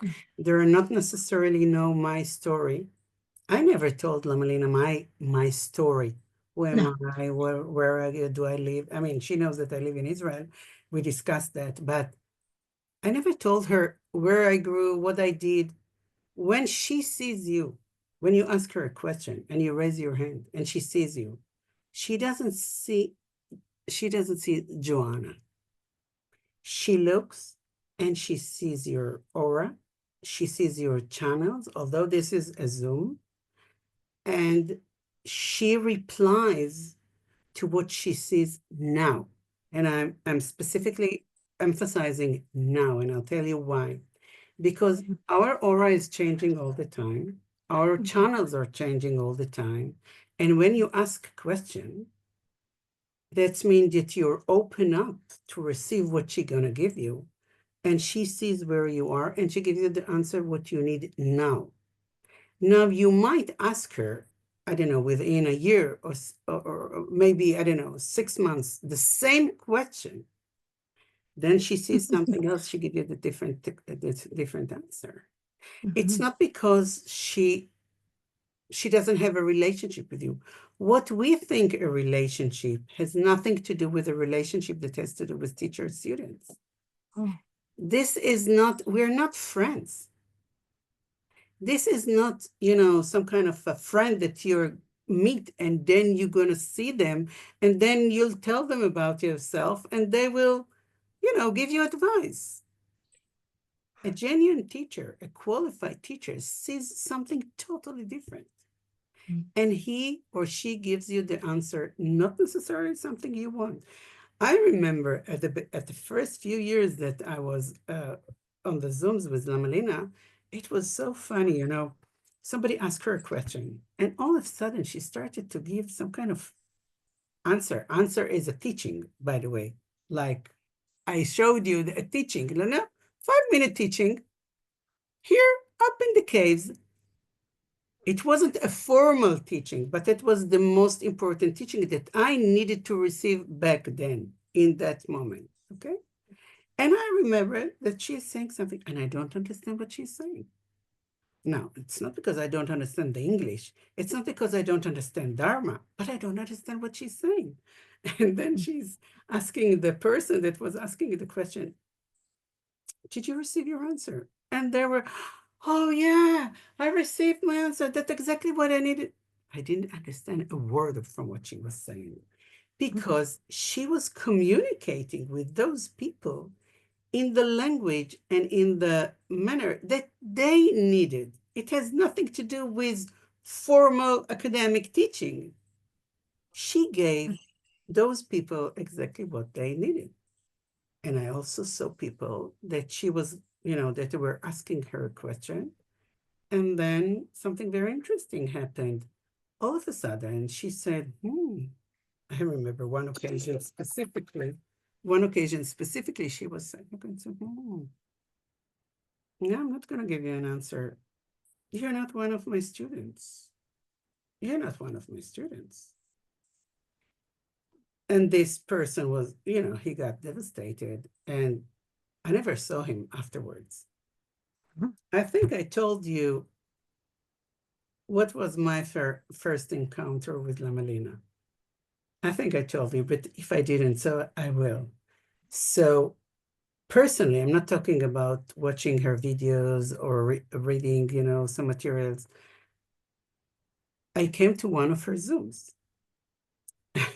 Mhm. They not necessarily know my story. I never told Lamalina my story. Who am No. I? Where do I live? I mean, she knows that I live in Israel. We discussed that, but I never told her where I grew, what I did. When she sees you, when you ask her a question and you raise your hand and she sees you, she doesn't see Joanna. She looks and she sees your aura. She sees your channels, although this is a Zoom, and she replies to what she sees now. And I'm specifically emphasizing now, and I'll tell you why. Because Mhm. our aura is changing all the time. Our Mhm. channels are changing all the time. And when you ask a question, that means that you're open up to receive what she's gonna give you. And she sees where you are and she gives you the answer what you need now. Now you might ask her, I don't know, within a year or maybe, I don't know, 6 months, the same question. Then she sees something else, she gives you the different answer. It's Mhm. not because she doesn't have a relationship with you. What we think a relationship has nothing to do with a relationship that has to do with teacher students. Oh. This is not, we're not friends. This is not, some kind of a friend that you meet and then you're going to see them and then you'll tell them about yourself and they will, give you advice. A genuine teacher, a qualified teacher sees something totally different. Mhm. And he or she gives you the answer, not necessarily something you want. I remember at the first few years that I was on the Zooms with Lamalina, it was so funny, Somebody asked her a question, and all of a sudden she started to give some kind of answer. Answer is a teaching, by the way. Like I showed you a teaching, 5-minute teaching here up in the caves. It wasn't a formal teaching, but it was the most important teaching that I needed to receive back then in that moment. Okay. And I remember that she's saying something and I don't understand what she's saying. Now, it's not because I don't understand the English. It's not because I don't understand Dharma, but I don't understand what she's saying. And then she's asking the person that was asking the question, did you receive your answer? And they were, oh yeah, I received my answer. That's exactly what I needed. I didn't understand a word from what she was saying Mhm. because she was communicating with those people in the language and in the manner that they needed. It has nothing to do with formal academic teaching. She gave those people exactly what they needed. And I also saw people that she was, that they were asking her a question. And then something very interesting happened. All of a sudden, she said, I remember one occasion specifically, she was saying, okay, so, no, I'm not going to give you an answer. You're not one of my students. You're not one of my students. And this person was, he got devastated. And I never saw him afterwards. Mhm. I think I told you what was my first encounter with Lamalina. I think I told you, but if I didn't, so I will. So personally, I'm not talking about watching her videos or reading, some materials. I came to one of her Zooms.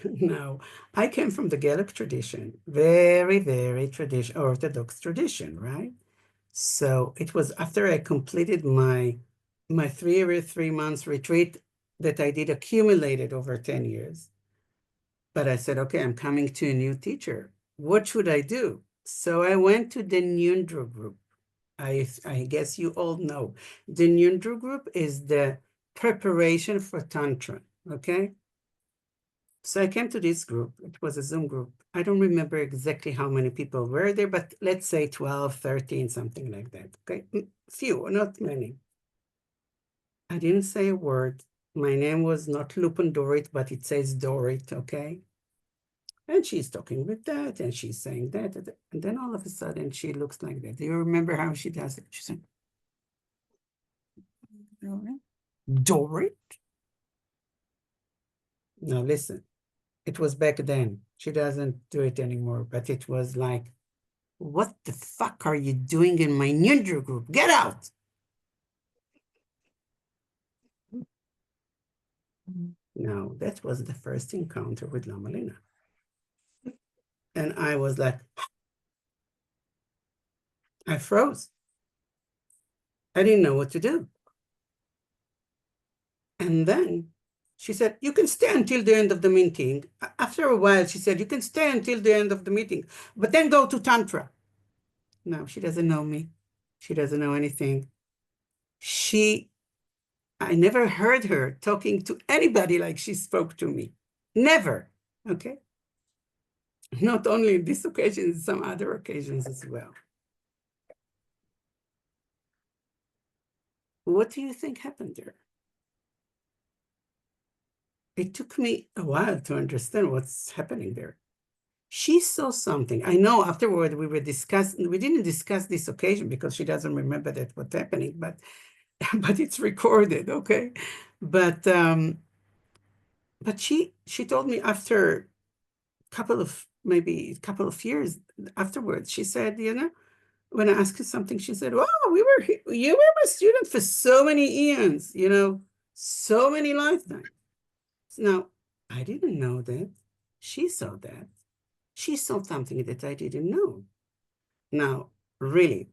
Now, I came from the Gaelic tradition, very, very Orthodox tradition, right? So it was after I completed my 3 months retreat that I did accumulated over 10 years. But I said, okay, I'm coming to a new teacher. What should I do? So I went to the Nyundro group. I guess you all know. The Nyundru group is the preparation for Tantra, okay? So I came to this group. It was a Zoom group. I don't remember exactly how many people were there, but let's say 12, 13, something like that, okay? Few, not many. I didn't say a word. My name was not Lupin Dorit, but it says Dorit, okay? And she's talking with that, and she's saying that, and then all of a sudden she looks like that. Do you remember how she does it? She said, Dorit? Now listen, it was back then. She doesn't do it anymore, but it was like, what the fuck are you doing in my ninja group? Get out! No, that was the first encounter with Lama Lina. And I was like, I froze. I didn't know what to do. And then she said, you can stay until the end of the meeting. After a while, she said, you can stay until the end of the meeting, but then go to Tantra. No, she doesn't know me. She doesn't know anything. I never heard her talking to anybody like she spoke to me. Never, okay? Not only in this occasion, some other occasions as well. What do you think happened there? It took me a while to understand what's happening there. She saw something. I know afterward we didn't discuss this occasion because she doesn't remember that what's happening, but it's recorded, okay? But she told me after maybe a couple of years afterwards, she said, you know, when I asked her something, she said, oh, you were my student for so many eons, you know, so many lifetimes. Now, I didn't know that. She saw that. She saw something that I didn't know. Now, really,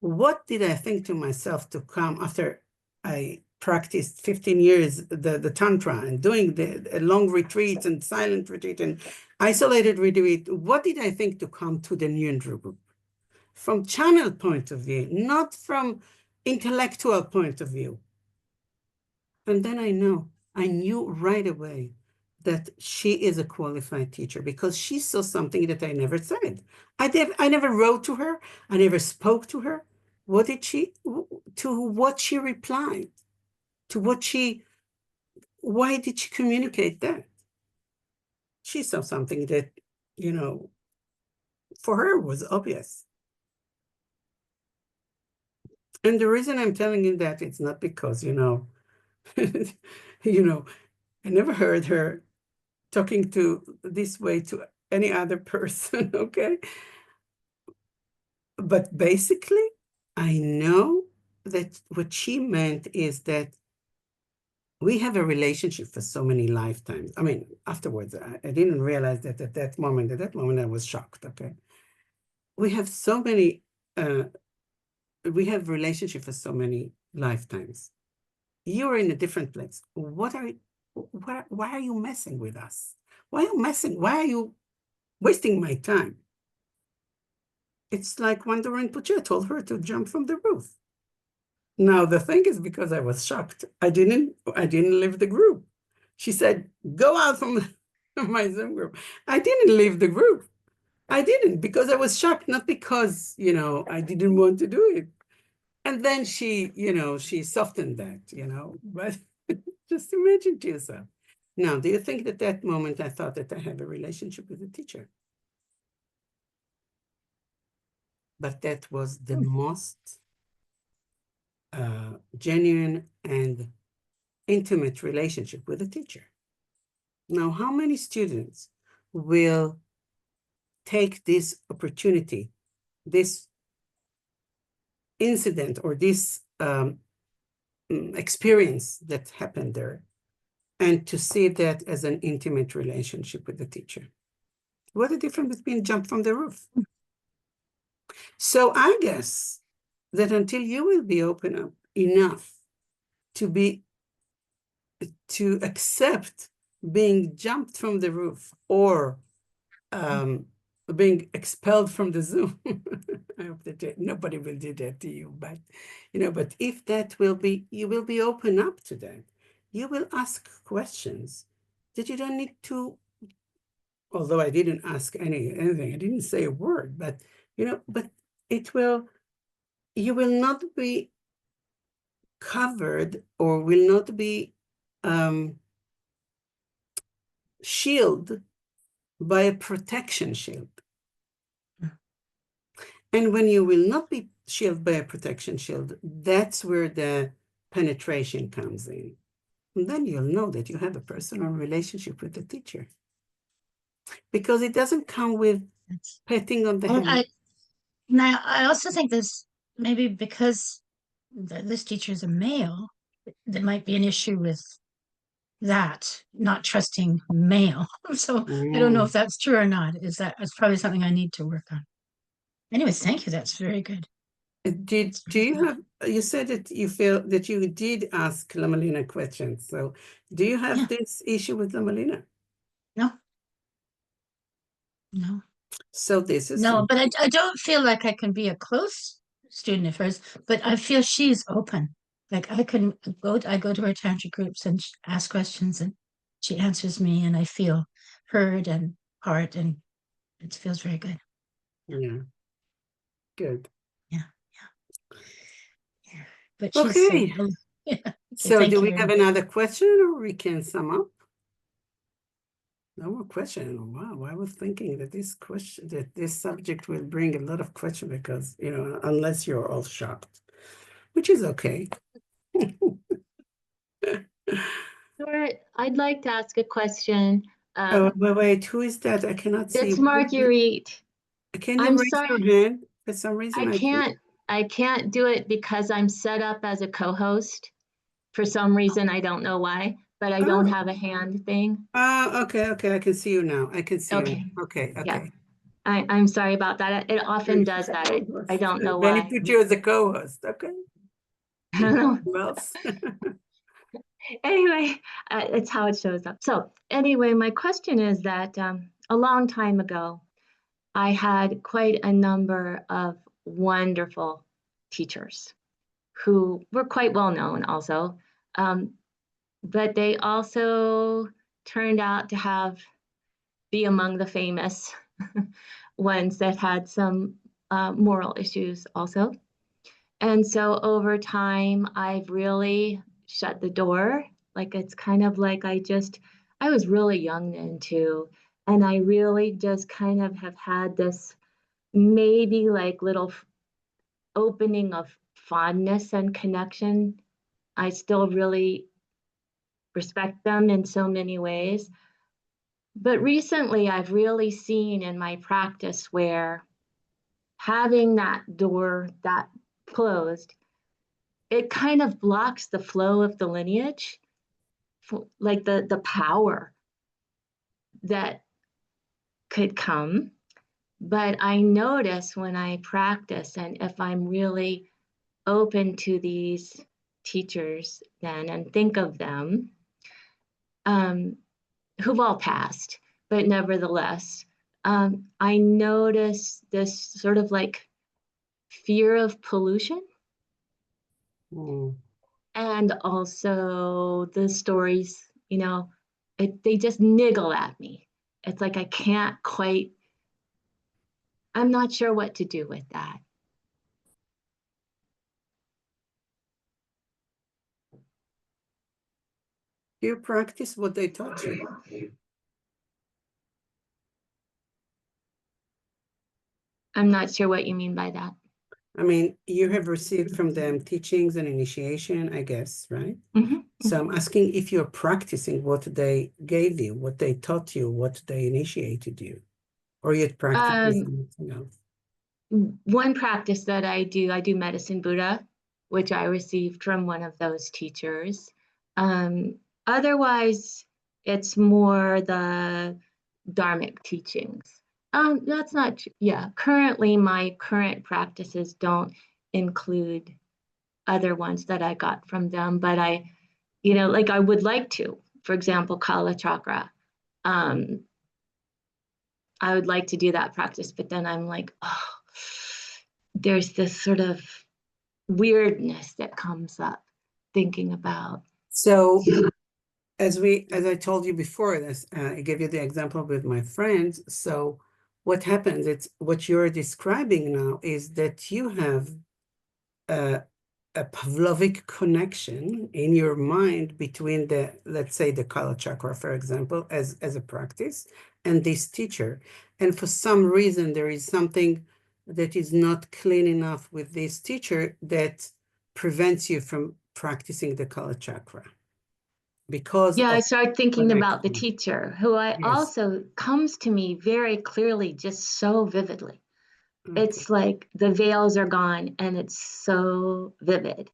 what did I think to myself to come after I practiced 15 years the Tantra and doing the long retreats and silent retreat and isolated retreat? What did I think to come to the Nyundru group? From channel point of view, not from intellectual point of view. And then I knew right away that she is a qualified teacher because she saw something that I never said. I never wrote to her. I never spoke to her. What did she, to what she replied? Why did she communicate that? She saw something that, you know, for her was obvious. And the reason I'm telling you that, it's not because, you know, I never heard her talking to this way to any other person, okay? But basically, I know that what she meant is that we have a relationship for so many lifetimes. I mean, afterwards, I didn't realize that at that moment I was shocked, okay? We have so many, we have relationship for so many lifetimes. You're in a different place. Why are you messing with us? Why are you wasting my time? It's like when Doreen Puchet told her to jump from the roof. Now, the thing is, because I was shocked, I didn't leave the group. She said, go out from my Zoom group. I didn't leave the group. I didn't, because I was shocked, not because, you know, I didn't want to do it. And then she softened that, you know, but just imagine to yourself. Now, do you think that that moment I thought that I have a relationship with the teacher? But that was the most genuine and intimate relationship with a teacher. Now, how many students will take this opportunity, this incident, or this experience that happened there, and to see that as an intimate relationship with the teacher? What a difference between jump from the roof. So I guess that until you will be open up enough to accept being jumped from the roof or being expelled from the Zoom. I hope that nobody will do that to you, but but if that will be, you will be open up to that. You will ask questions that you don't need to, although I didn't ask anything, I didn't say a word, but but you will not be covered or will not be shielded by a protection shield. And when you will not be shielded by a protection shield, that's where the penetration comes in. And then you'll know that you have a personal relationship with the teacher. Because it doesn't come with petting on the head. Now, I also think this maybe because this teacher is a male, there might be an issue with that, not trusting male. So I don't know if that's true or not. That's probably something I need to work on. Anyways, thank you. That's very good. You said that you feel that you did ask La Molina questions. So do you have this issue with La Molina? No. No. So this is No, but I don't feel like I can be a close student of hers, but I feel she's open. Like I go to her tantra groups and ask questions and she answers me and I feel heard and part and it feels very good. Yeah. Good. Yeah. But Okay. Yeah. So do we have another question or we can sum up? No more question. Wow, I was thinking that this subject will bring a lot of question because, unless you're all shocked, which is okay. Sure, I'd like to ask a question. Wait, who is that? I cannot see. It's Marguerite. Can you I'm raise sorry. your hand? For some reason, I can't do it because I'm set up as a co-host. For some reason, I don't know why, but I don't have a hand thing. Okay. I can see you now. I can see you now. Okay. Yeah. I'm sorry about that. It often does that. I don't know why. Then he put you as a co-host. Okay. I don't know. Who else? Anyway, it's how it shows up. So anyway, my question is that a long time ago, I had quite a number of wonderful teachers who were quite well known also, but they also turned out to be among the famous ones that had some moral issues also. And so over time, I've really shut the door. Like it's kind of like I was really young then too. And I really just kind of have had this maybe like little opening of fondness and connection. I still really respect them in so many ways. But recently, I've really seen in my practice where having that door that closed, it kind of blocks the flow of the lineage, like the power that could come. But I notice when I practice and if I'm really open to these teachers then and think of them, who've all passed, but nevertheless, I notice this sort of like fear of pollution. And also the stories, they just niggle at me. It's like I can't quite, I'm not sure what to do with that. You practice what they taught you. I'm not sure what you mean by that. I mean, you have received from them teachings and initiation, I guess, right? So I'm asking if you're practicing what they gave you, what they taught you, what they initiated you, or you're practicing something else. One practice that I do Medicine Buddha, which I received from one of those teachers. Otherwise, it's more the Dharmic teachings. That's not, currently my current practices don't include other ones that I got from them, but I would like to, for example, Kala Chakra. I would like to do that practice, but then I'm like, oh, there's this sort of weirdness that comes up thinking about. So as I told you before this, I gave you the example with my friends. So what happens, it's what you're describing now is that you have a Pavlovic connection in your mind between the, let's say, the Kala chakra, for example, as a practice, and this teacher. And for some reason, there is something that is not clean enough with this teacher that prevents you from practicing the Kala chakra because Yeah, I of started thinking about the connection. teacher who I Yes. also comes to me very clearly, just so vividly. Okay. It's like the veils are gone and it's so vivid.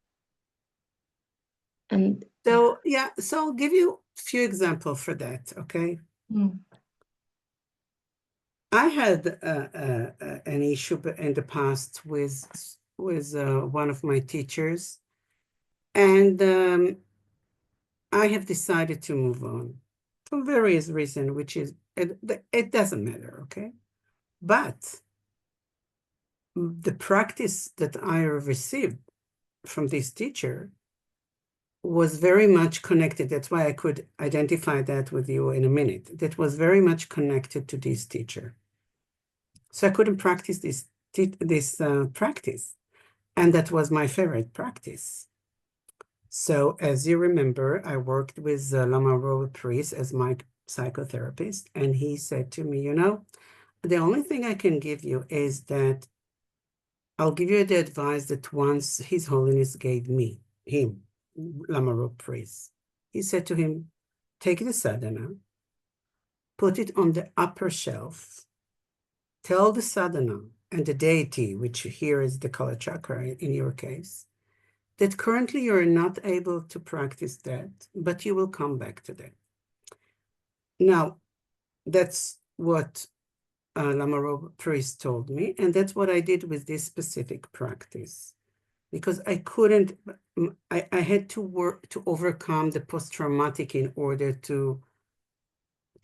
And So, yeah, so I'll give you a few examples for that, okay? mm, I had an issue in the past with one of my teachers, and I have decided to move on for various reasons, which is, it doesn't matter, okay? But the practice that I received from this teacher was very much connected. That's why I could identify that with you in a minute. That was very much connected to this teacher. So I couldn't practice this practice. And that was my favorite practice. So as you remember, I worked with Lama Robert Priest as my psychotherapist. And he said to me, you know, the only thing I can give you is that I'll give you the advice that once His Holiness gave him, Lama Robert Priest. He said to him, take the sadhana, put it on the upper shelf, tell the sadhana and the deity, which here is the Kala chakra in your case, that currently you're not able to practice that, but you will come back to that. Now, that's what Lama Robert Priest told me, and that's what I did with this specific practice. Because I couldn't, I had to work to overcome the post-traumatic in order to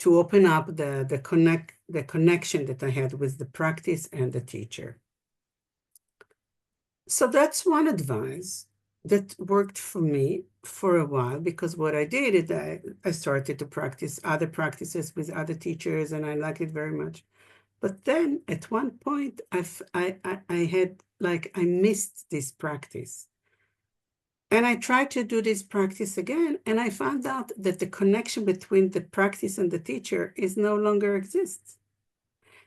open up the connection that I had with the practice and the teacher. So that's one advice that worked for me for a while, because what I did is I started to practice other practices with other teachers, and I liked it very much. But then at one point, I had, like, I missed this practice. And I tried to do this practice again, and I found out that the connection between the practice and the teacher is no longer exists.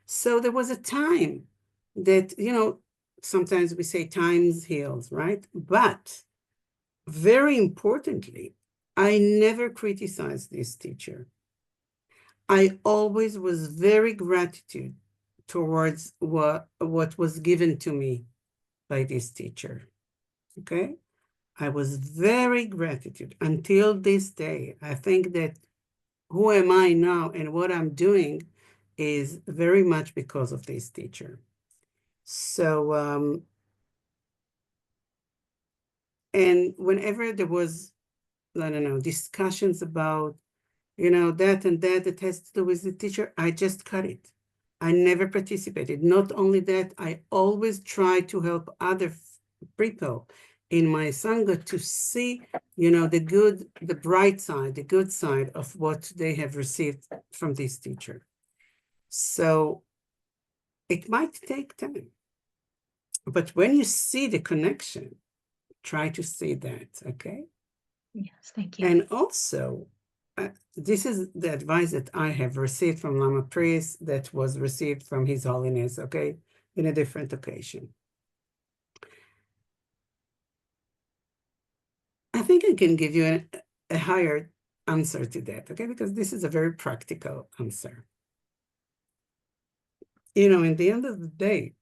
So there was a time that, you know, sometimes we say times heals, right? But very importantly, I never criticized this teacher. I always was very gratitude towards what was given to me by this teacher, okay? I was very gratitude until this day. I think that who am I now and what I'm doing is very much because of this teacher. So, and whenever there was, I don't know, discussions about, you know, that and that has to do with the teacher, I just cut it. I never participated. Not only that, I always try to help other people in my Sangha to see, you know, the good, the bright side, the good side of what they have received from this teacher. So it might take time. But when you see the connection, try to see that, okay? yes, thank you. And also, this is the advice that I have received from Lama Priest that was received from His Holiness, okay, in a different occasion. I think I can give you a higher answer to that, okay, because this is a very practical answer. You know, in the end of the day,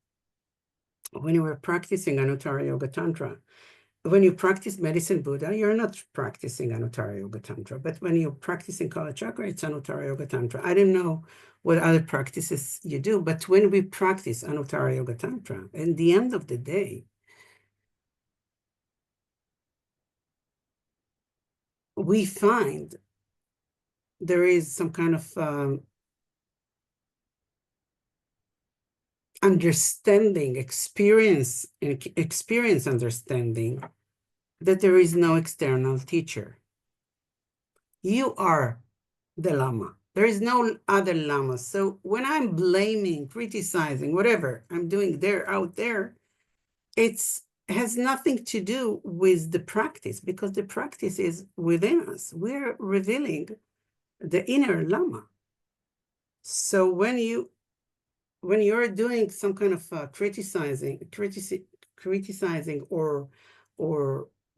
when you were practicing Anuttara Yoga Tantra, when you practice Medicine Buddha, you're not practicing Anuttara Yoga Tantra, but when you're practicing Kala Chakra, it's Anuttara Yoga Tantra. I don't know what other practices you do, but when we practice Anuttara Yoga Tantra, in the end of the day, we find there is some kind of understanding, experience understanding that there is no external teacher. You are the Lama. There is no other Lama. So when I'm blaming, criticizing, whatever I'm doing there, out there, it's has nothing to do with the practice, because the practice is within us. We're revealing the inner Lama. So when you're doing some kind of criticizing or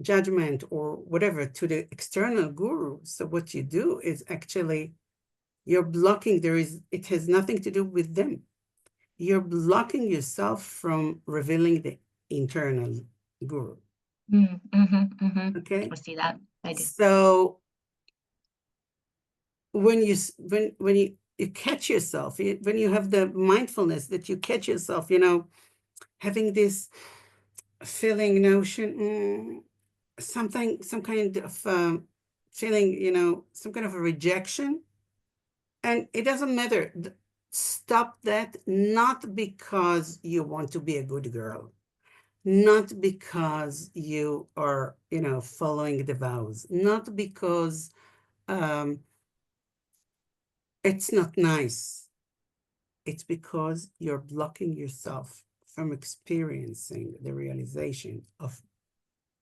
judgment or whatever to the external guru, so what you do is actually you're blocking. It has nothing to do with them. You're blocking yourself from revealing the internal guru. Okay. I see that. I do. So when you catch yourself, when you have the mindfulness that you catch yourself, having this feeling, notion, some kind of feeling, some kind of a rejection, and it doesn't matter. Stop that, not because you want to be a good girl, not because you are, following the vows, not because it's not nice. It's because you're blocking yourself from experiencing the realization of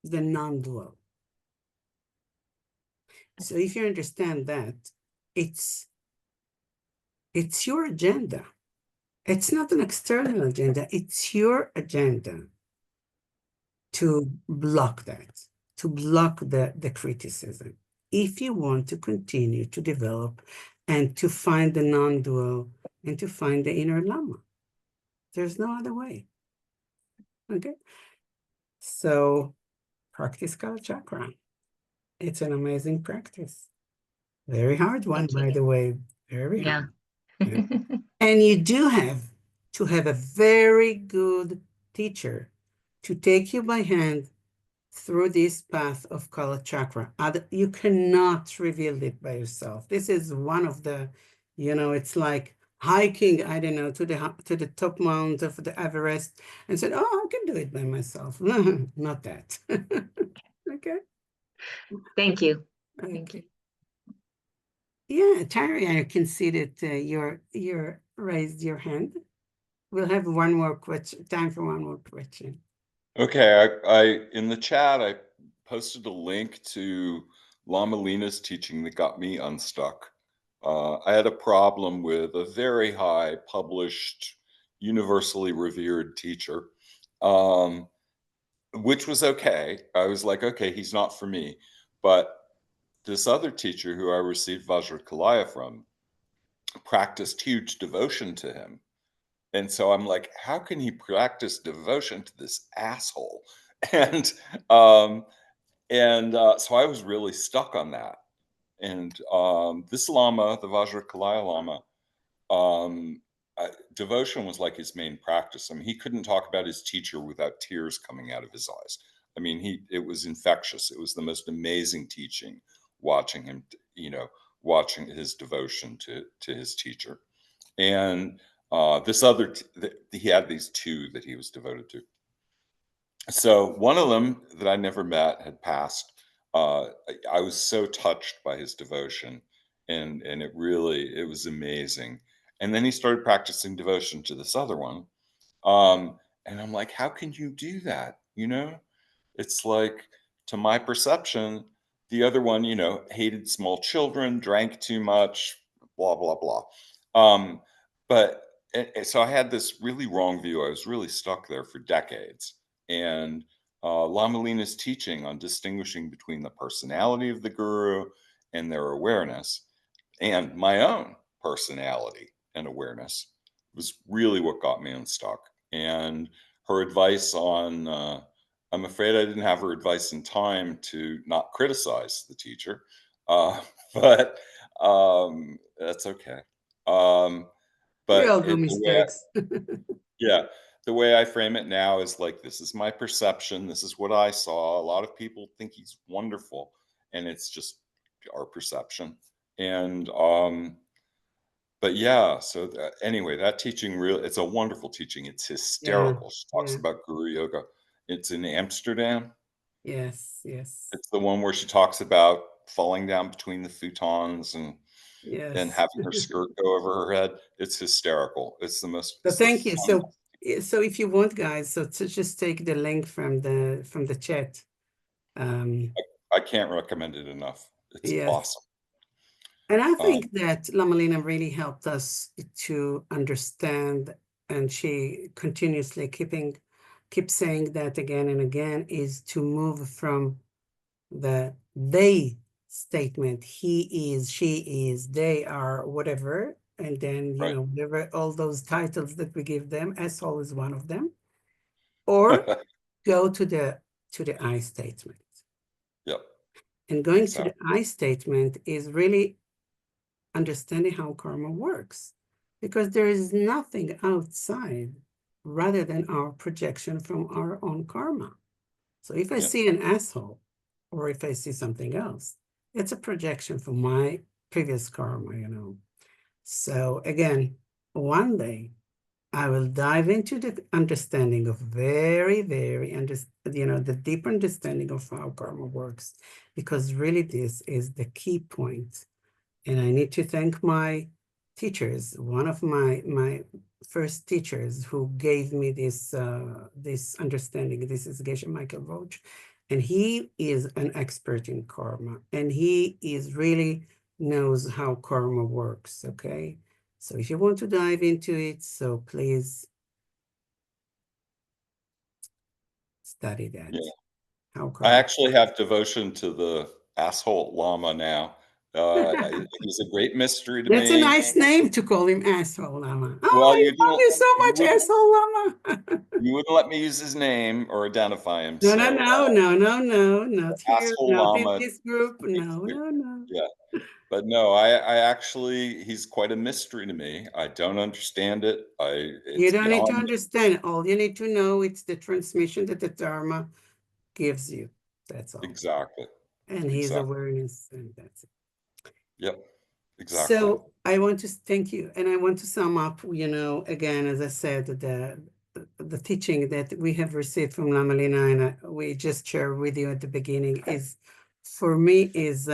the non-dual. So if you understand that, it's your agenda. It's not an external agenda. It's your agenda to block that, to block the criticism. If you want to continue to develop and to find the non-dual and to find the inner Lama, there's no other way. Okay? So practice Kala Chakra. It's an amazing practice. Very hard one, by the way. Very hard. Yeah. And you do have to have a very good teacher to take you by hand through this path of Kala Chakra. You cannot reveal it by yourself. This is one of the, it's like hiking, I don't know, to the top mount of the Everest and said, oh, I can do it by myself. Not that. Okay. Thank you. Okay. Thank you. Yeah, Tari, I can see that you're raised your hand. We'll have one more question. Time for one more question. Okay, I in the chat I posted a link to Lama Lena's teaching that got me unstuck. I had a problem with a very high published, universally revered teacher, which was okay. I was like, okay, he's not for me. But this other teacher who I received Vajrakalaya from practiced huge devotion to him. And so I'm like, how can he practice devotion to this asshole? And so I was really stuck on that. And this Lama, the Vajrakalaya Lama, devotion was like his main practice. I mean, he couldn't talk about his teacher without tears coming out of his eyes. I mean, it was infectious. It was the most amazing teaching, watching him, watching his devotion to his teacher. And this other, he had these two that he was devoted to. So one of them that I never met had passed. I was so touched by his devotion, and it was amazing. And then he started practicing devotion to this other one, and I'm like, how can you do that? It's like, to my perception, the other one, hated small children, drank too much, blah blah blah. But so I had this really wrong view. I was really stuck there for decades. And Lama Lena's teaching on distinguishing between the personality of the guru and their awareness, and my own personality and awareness, was really what got me unstuck. And her advice on, I'm afraid I didn't have her advice in time to not criticize the teacher, but that's okay. We all But do mistakes. yeah, the way I frame it now is like, this is my perception. This is what I saw. A lot of people think he's wonderful, and it's just our perception. And but yeah, so anyway, that teaching it's a wonderful teaching. It's Yeah, hysterical. She talks yeah, about Guru Yoga. It's in Amsterdam. yes, yes, It's the one where she talks about falling down between the futons and yes. having her skirt go over her head. It's hysterical. So It's the thank you. fun. So if you want, guys, so to just take the link from the chat. I can't recommend it enough. It's Yes. awesome. And I Um, think that Lamalina really helped us to understand, and she continuously keeps saying that again and again, is to move from the they statement, he is, she is, they are, whatever, and then, right. whatever, all those titles that we give them, asshole is one of them, or go to the I statement. Yep. And going to Exactly. the I statement is really understanding how karma works, because there is nothing outside rather than our projection from our own karma. So if I Yep. see an asshole, or if I see something else, it's a projection from my previous karma. So again, one day I will dive into the understanding of the deep understanding of how karma works, because really this is the key point. And I need to thank my teachers. One of my first teachers who gave me this understanding. This is Geshe Michael Roach, and he is an expert in karma, and he is really knows how karma works. Okay, so if you want to dive into it, so please study that. Yeah. How I karma. actually have devotion to the asshole llama now. He's a great mystery to That's a me. nice name to call him, asshole llama. Oh, Well, I love you so you much, asshole llama. you wouldn't let me use his name or identify him. No, no, So no, no, no, no, not here, asshole not in llama this group. speaks No, to. no, no. Yeah. But no, I actually he's quite a mystery to me. I don't understand it. You It's don't need to beyond me. understand. All you need to know, it's the transmission that the Dharma gives you. That's all. Exactly. And his Exactly. awareness, and that's it. Yep. Exactly. So I want to thank you. And I want to sum up, again, as I said, the teaching that we have received from Lama Lina, and we just shared with you at the beginning, is, for me, is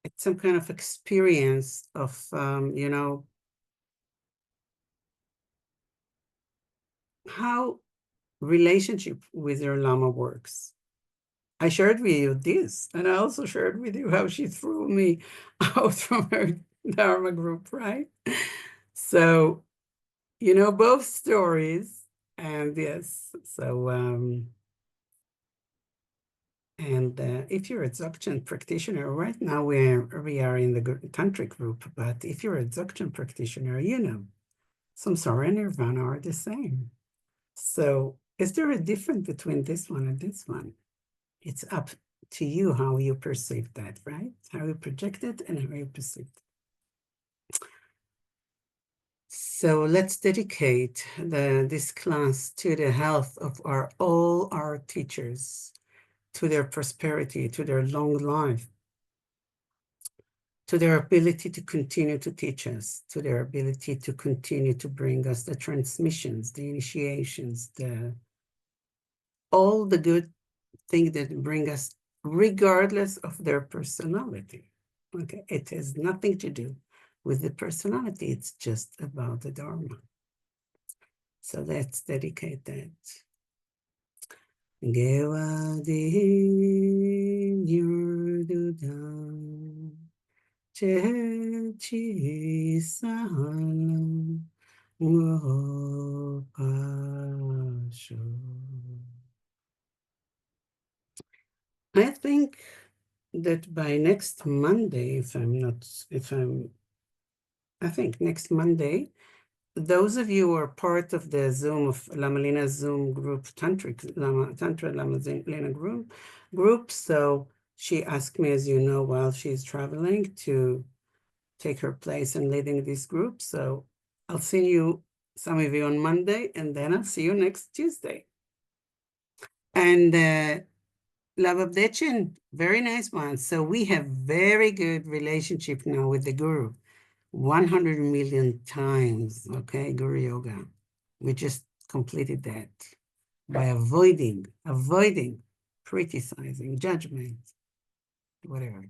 it's some kind of experience of, how relationship with your Lama works. I shared with you this, and I also shared with you how she threw me out from her Dharma group, right? So, both stories, and yes, so, and if you're a Dzogchen practitioner, right now we are in the tantric group, but if you're a Dzogchen practitioner, samsara and nirvana are the same. So is there a difference between this one and this one? It's up to you how you perceive that, right? How you project it and how you perceive it. So let's dedicate this class to the health of all our teachers, to their prosperity, to their long life, to their ability to continue to teach us, to their ability to continue to bring us the transmissions, the initiations, all the good things that bring us, regardless of their personality. Okay, it has nothing to do with the personality. It's just about the Dharma. So let's dedicate that. Gewadi Nyurdudan Chechi Sahanam Mopasho. I think that by next Monday, I think next Monday, those of you who are part of the Zoom of Lama Lina's Zoom group, Tantra Lama Lina group. So she asked me, as you know, while she's traveling, to take her place in leading this group. So I'll see you, some of you, on Monday, and then I'll see you next Tuesday. And love of Dechin, very nice one. So we have very good relationship now with the guru. 100 million times, okay, Guru Yoga. We just completed that by avoiding criticizing, judgment, whatever.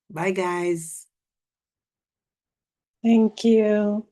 Bye, guys. Thank you.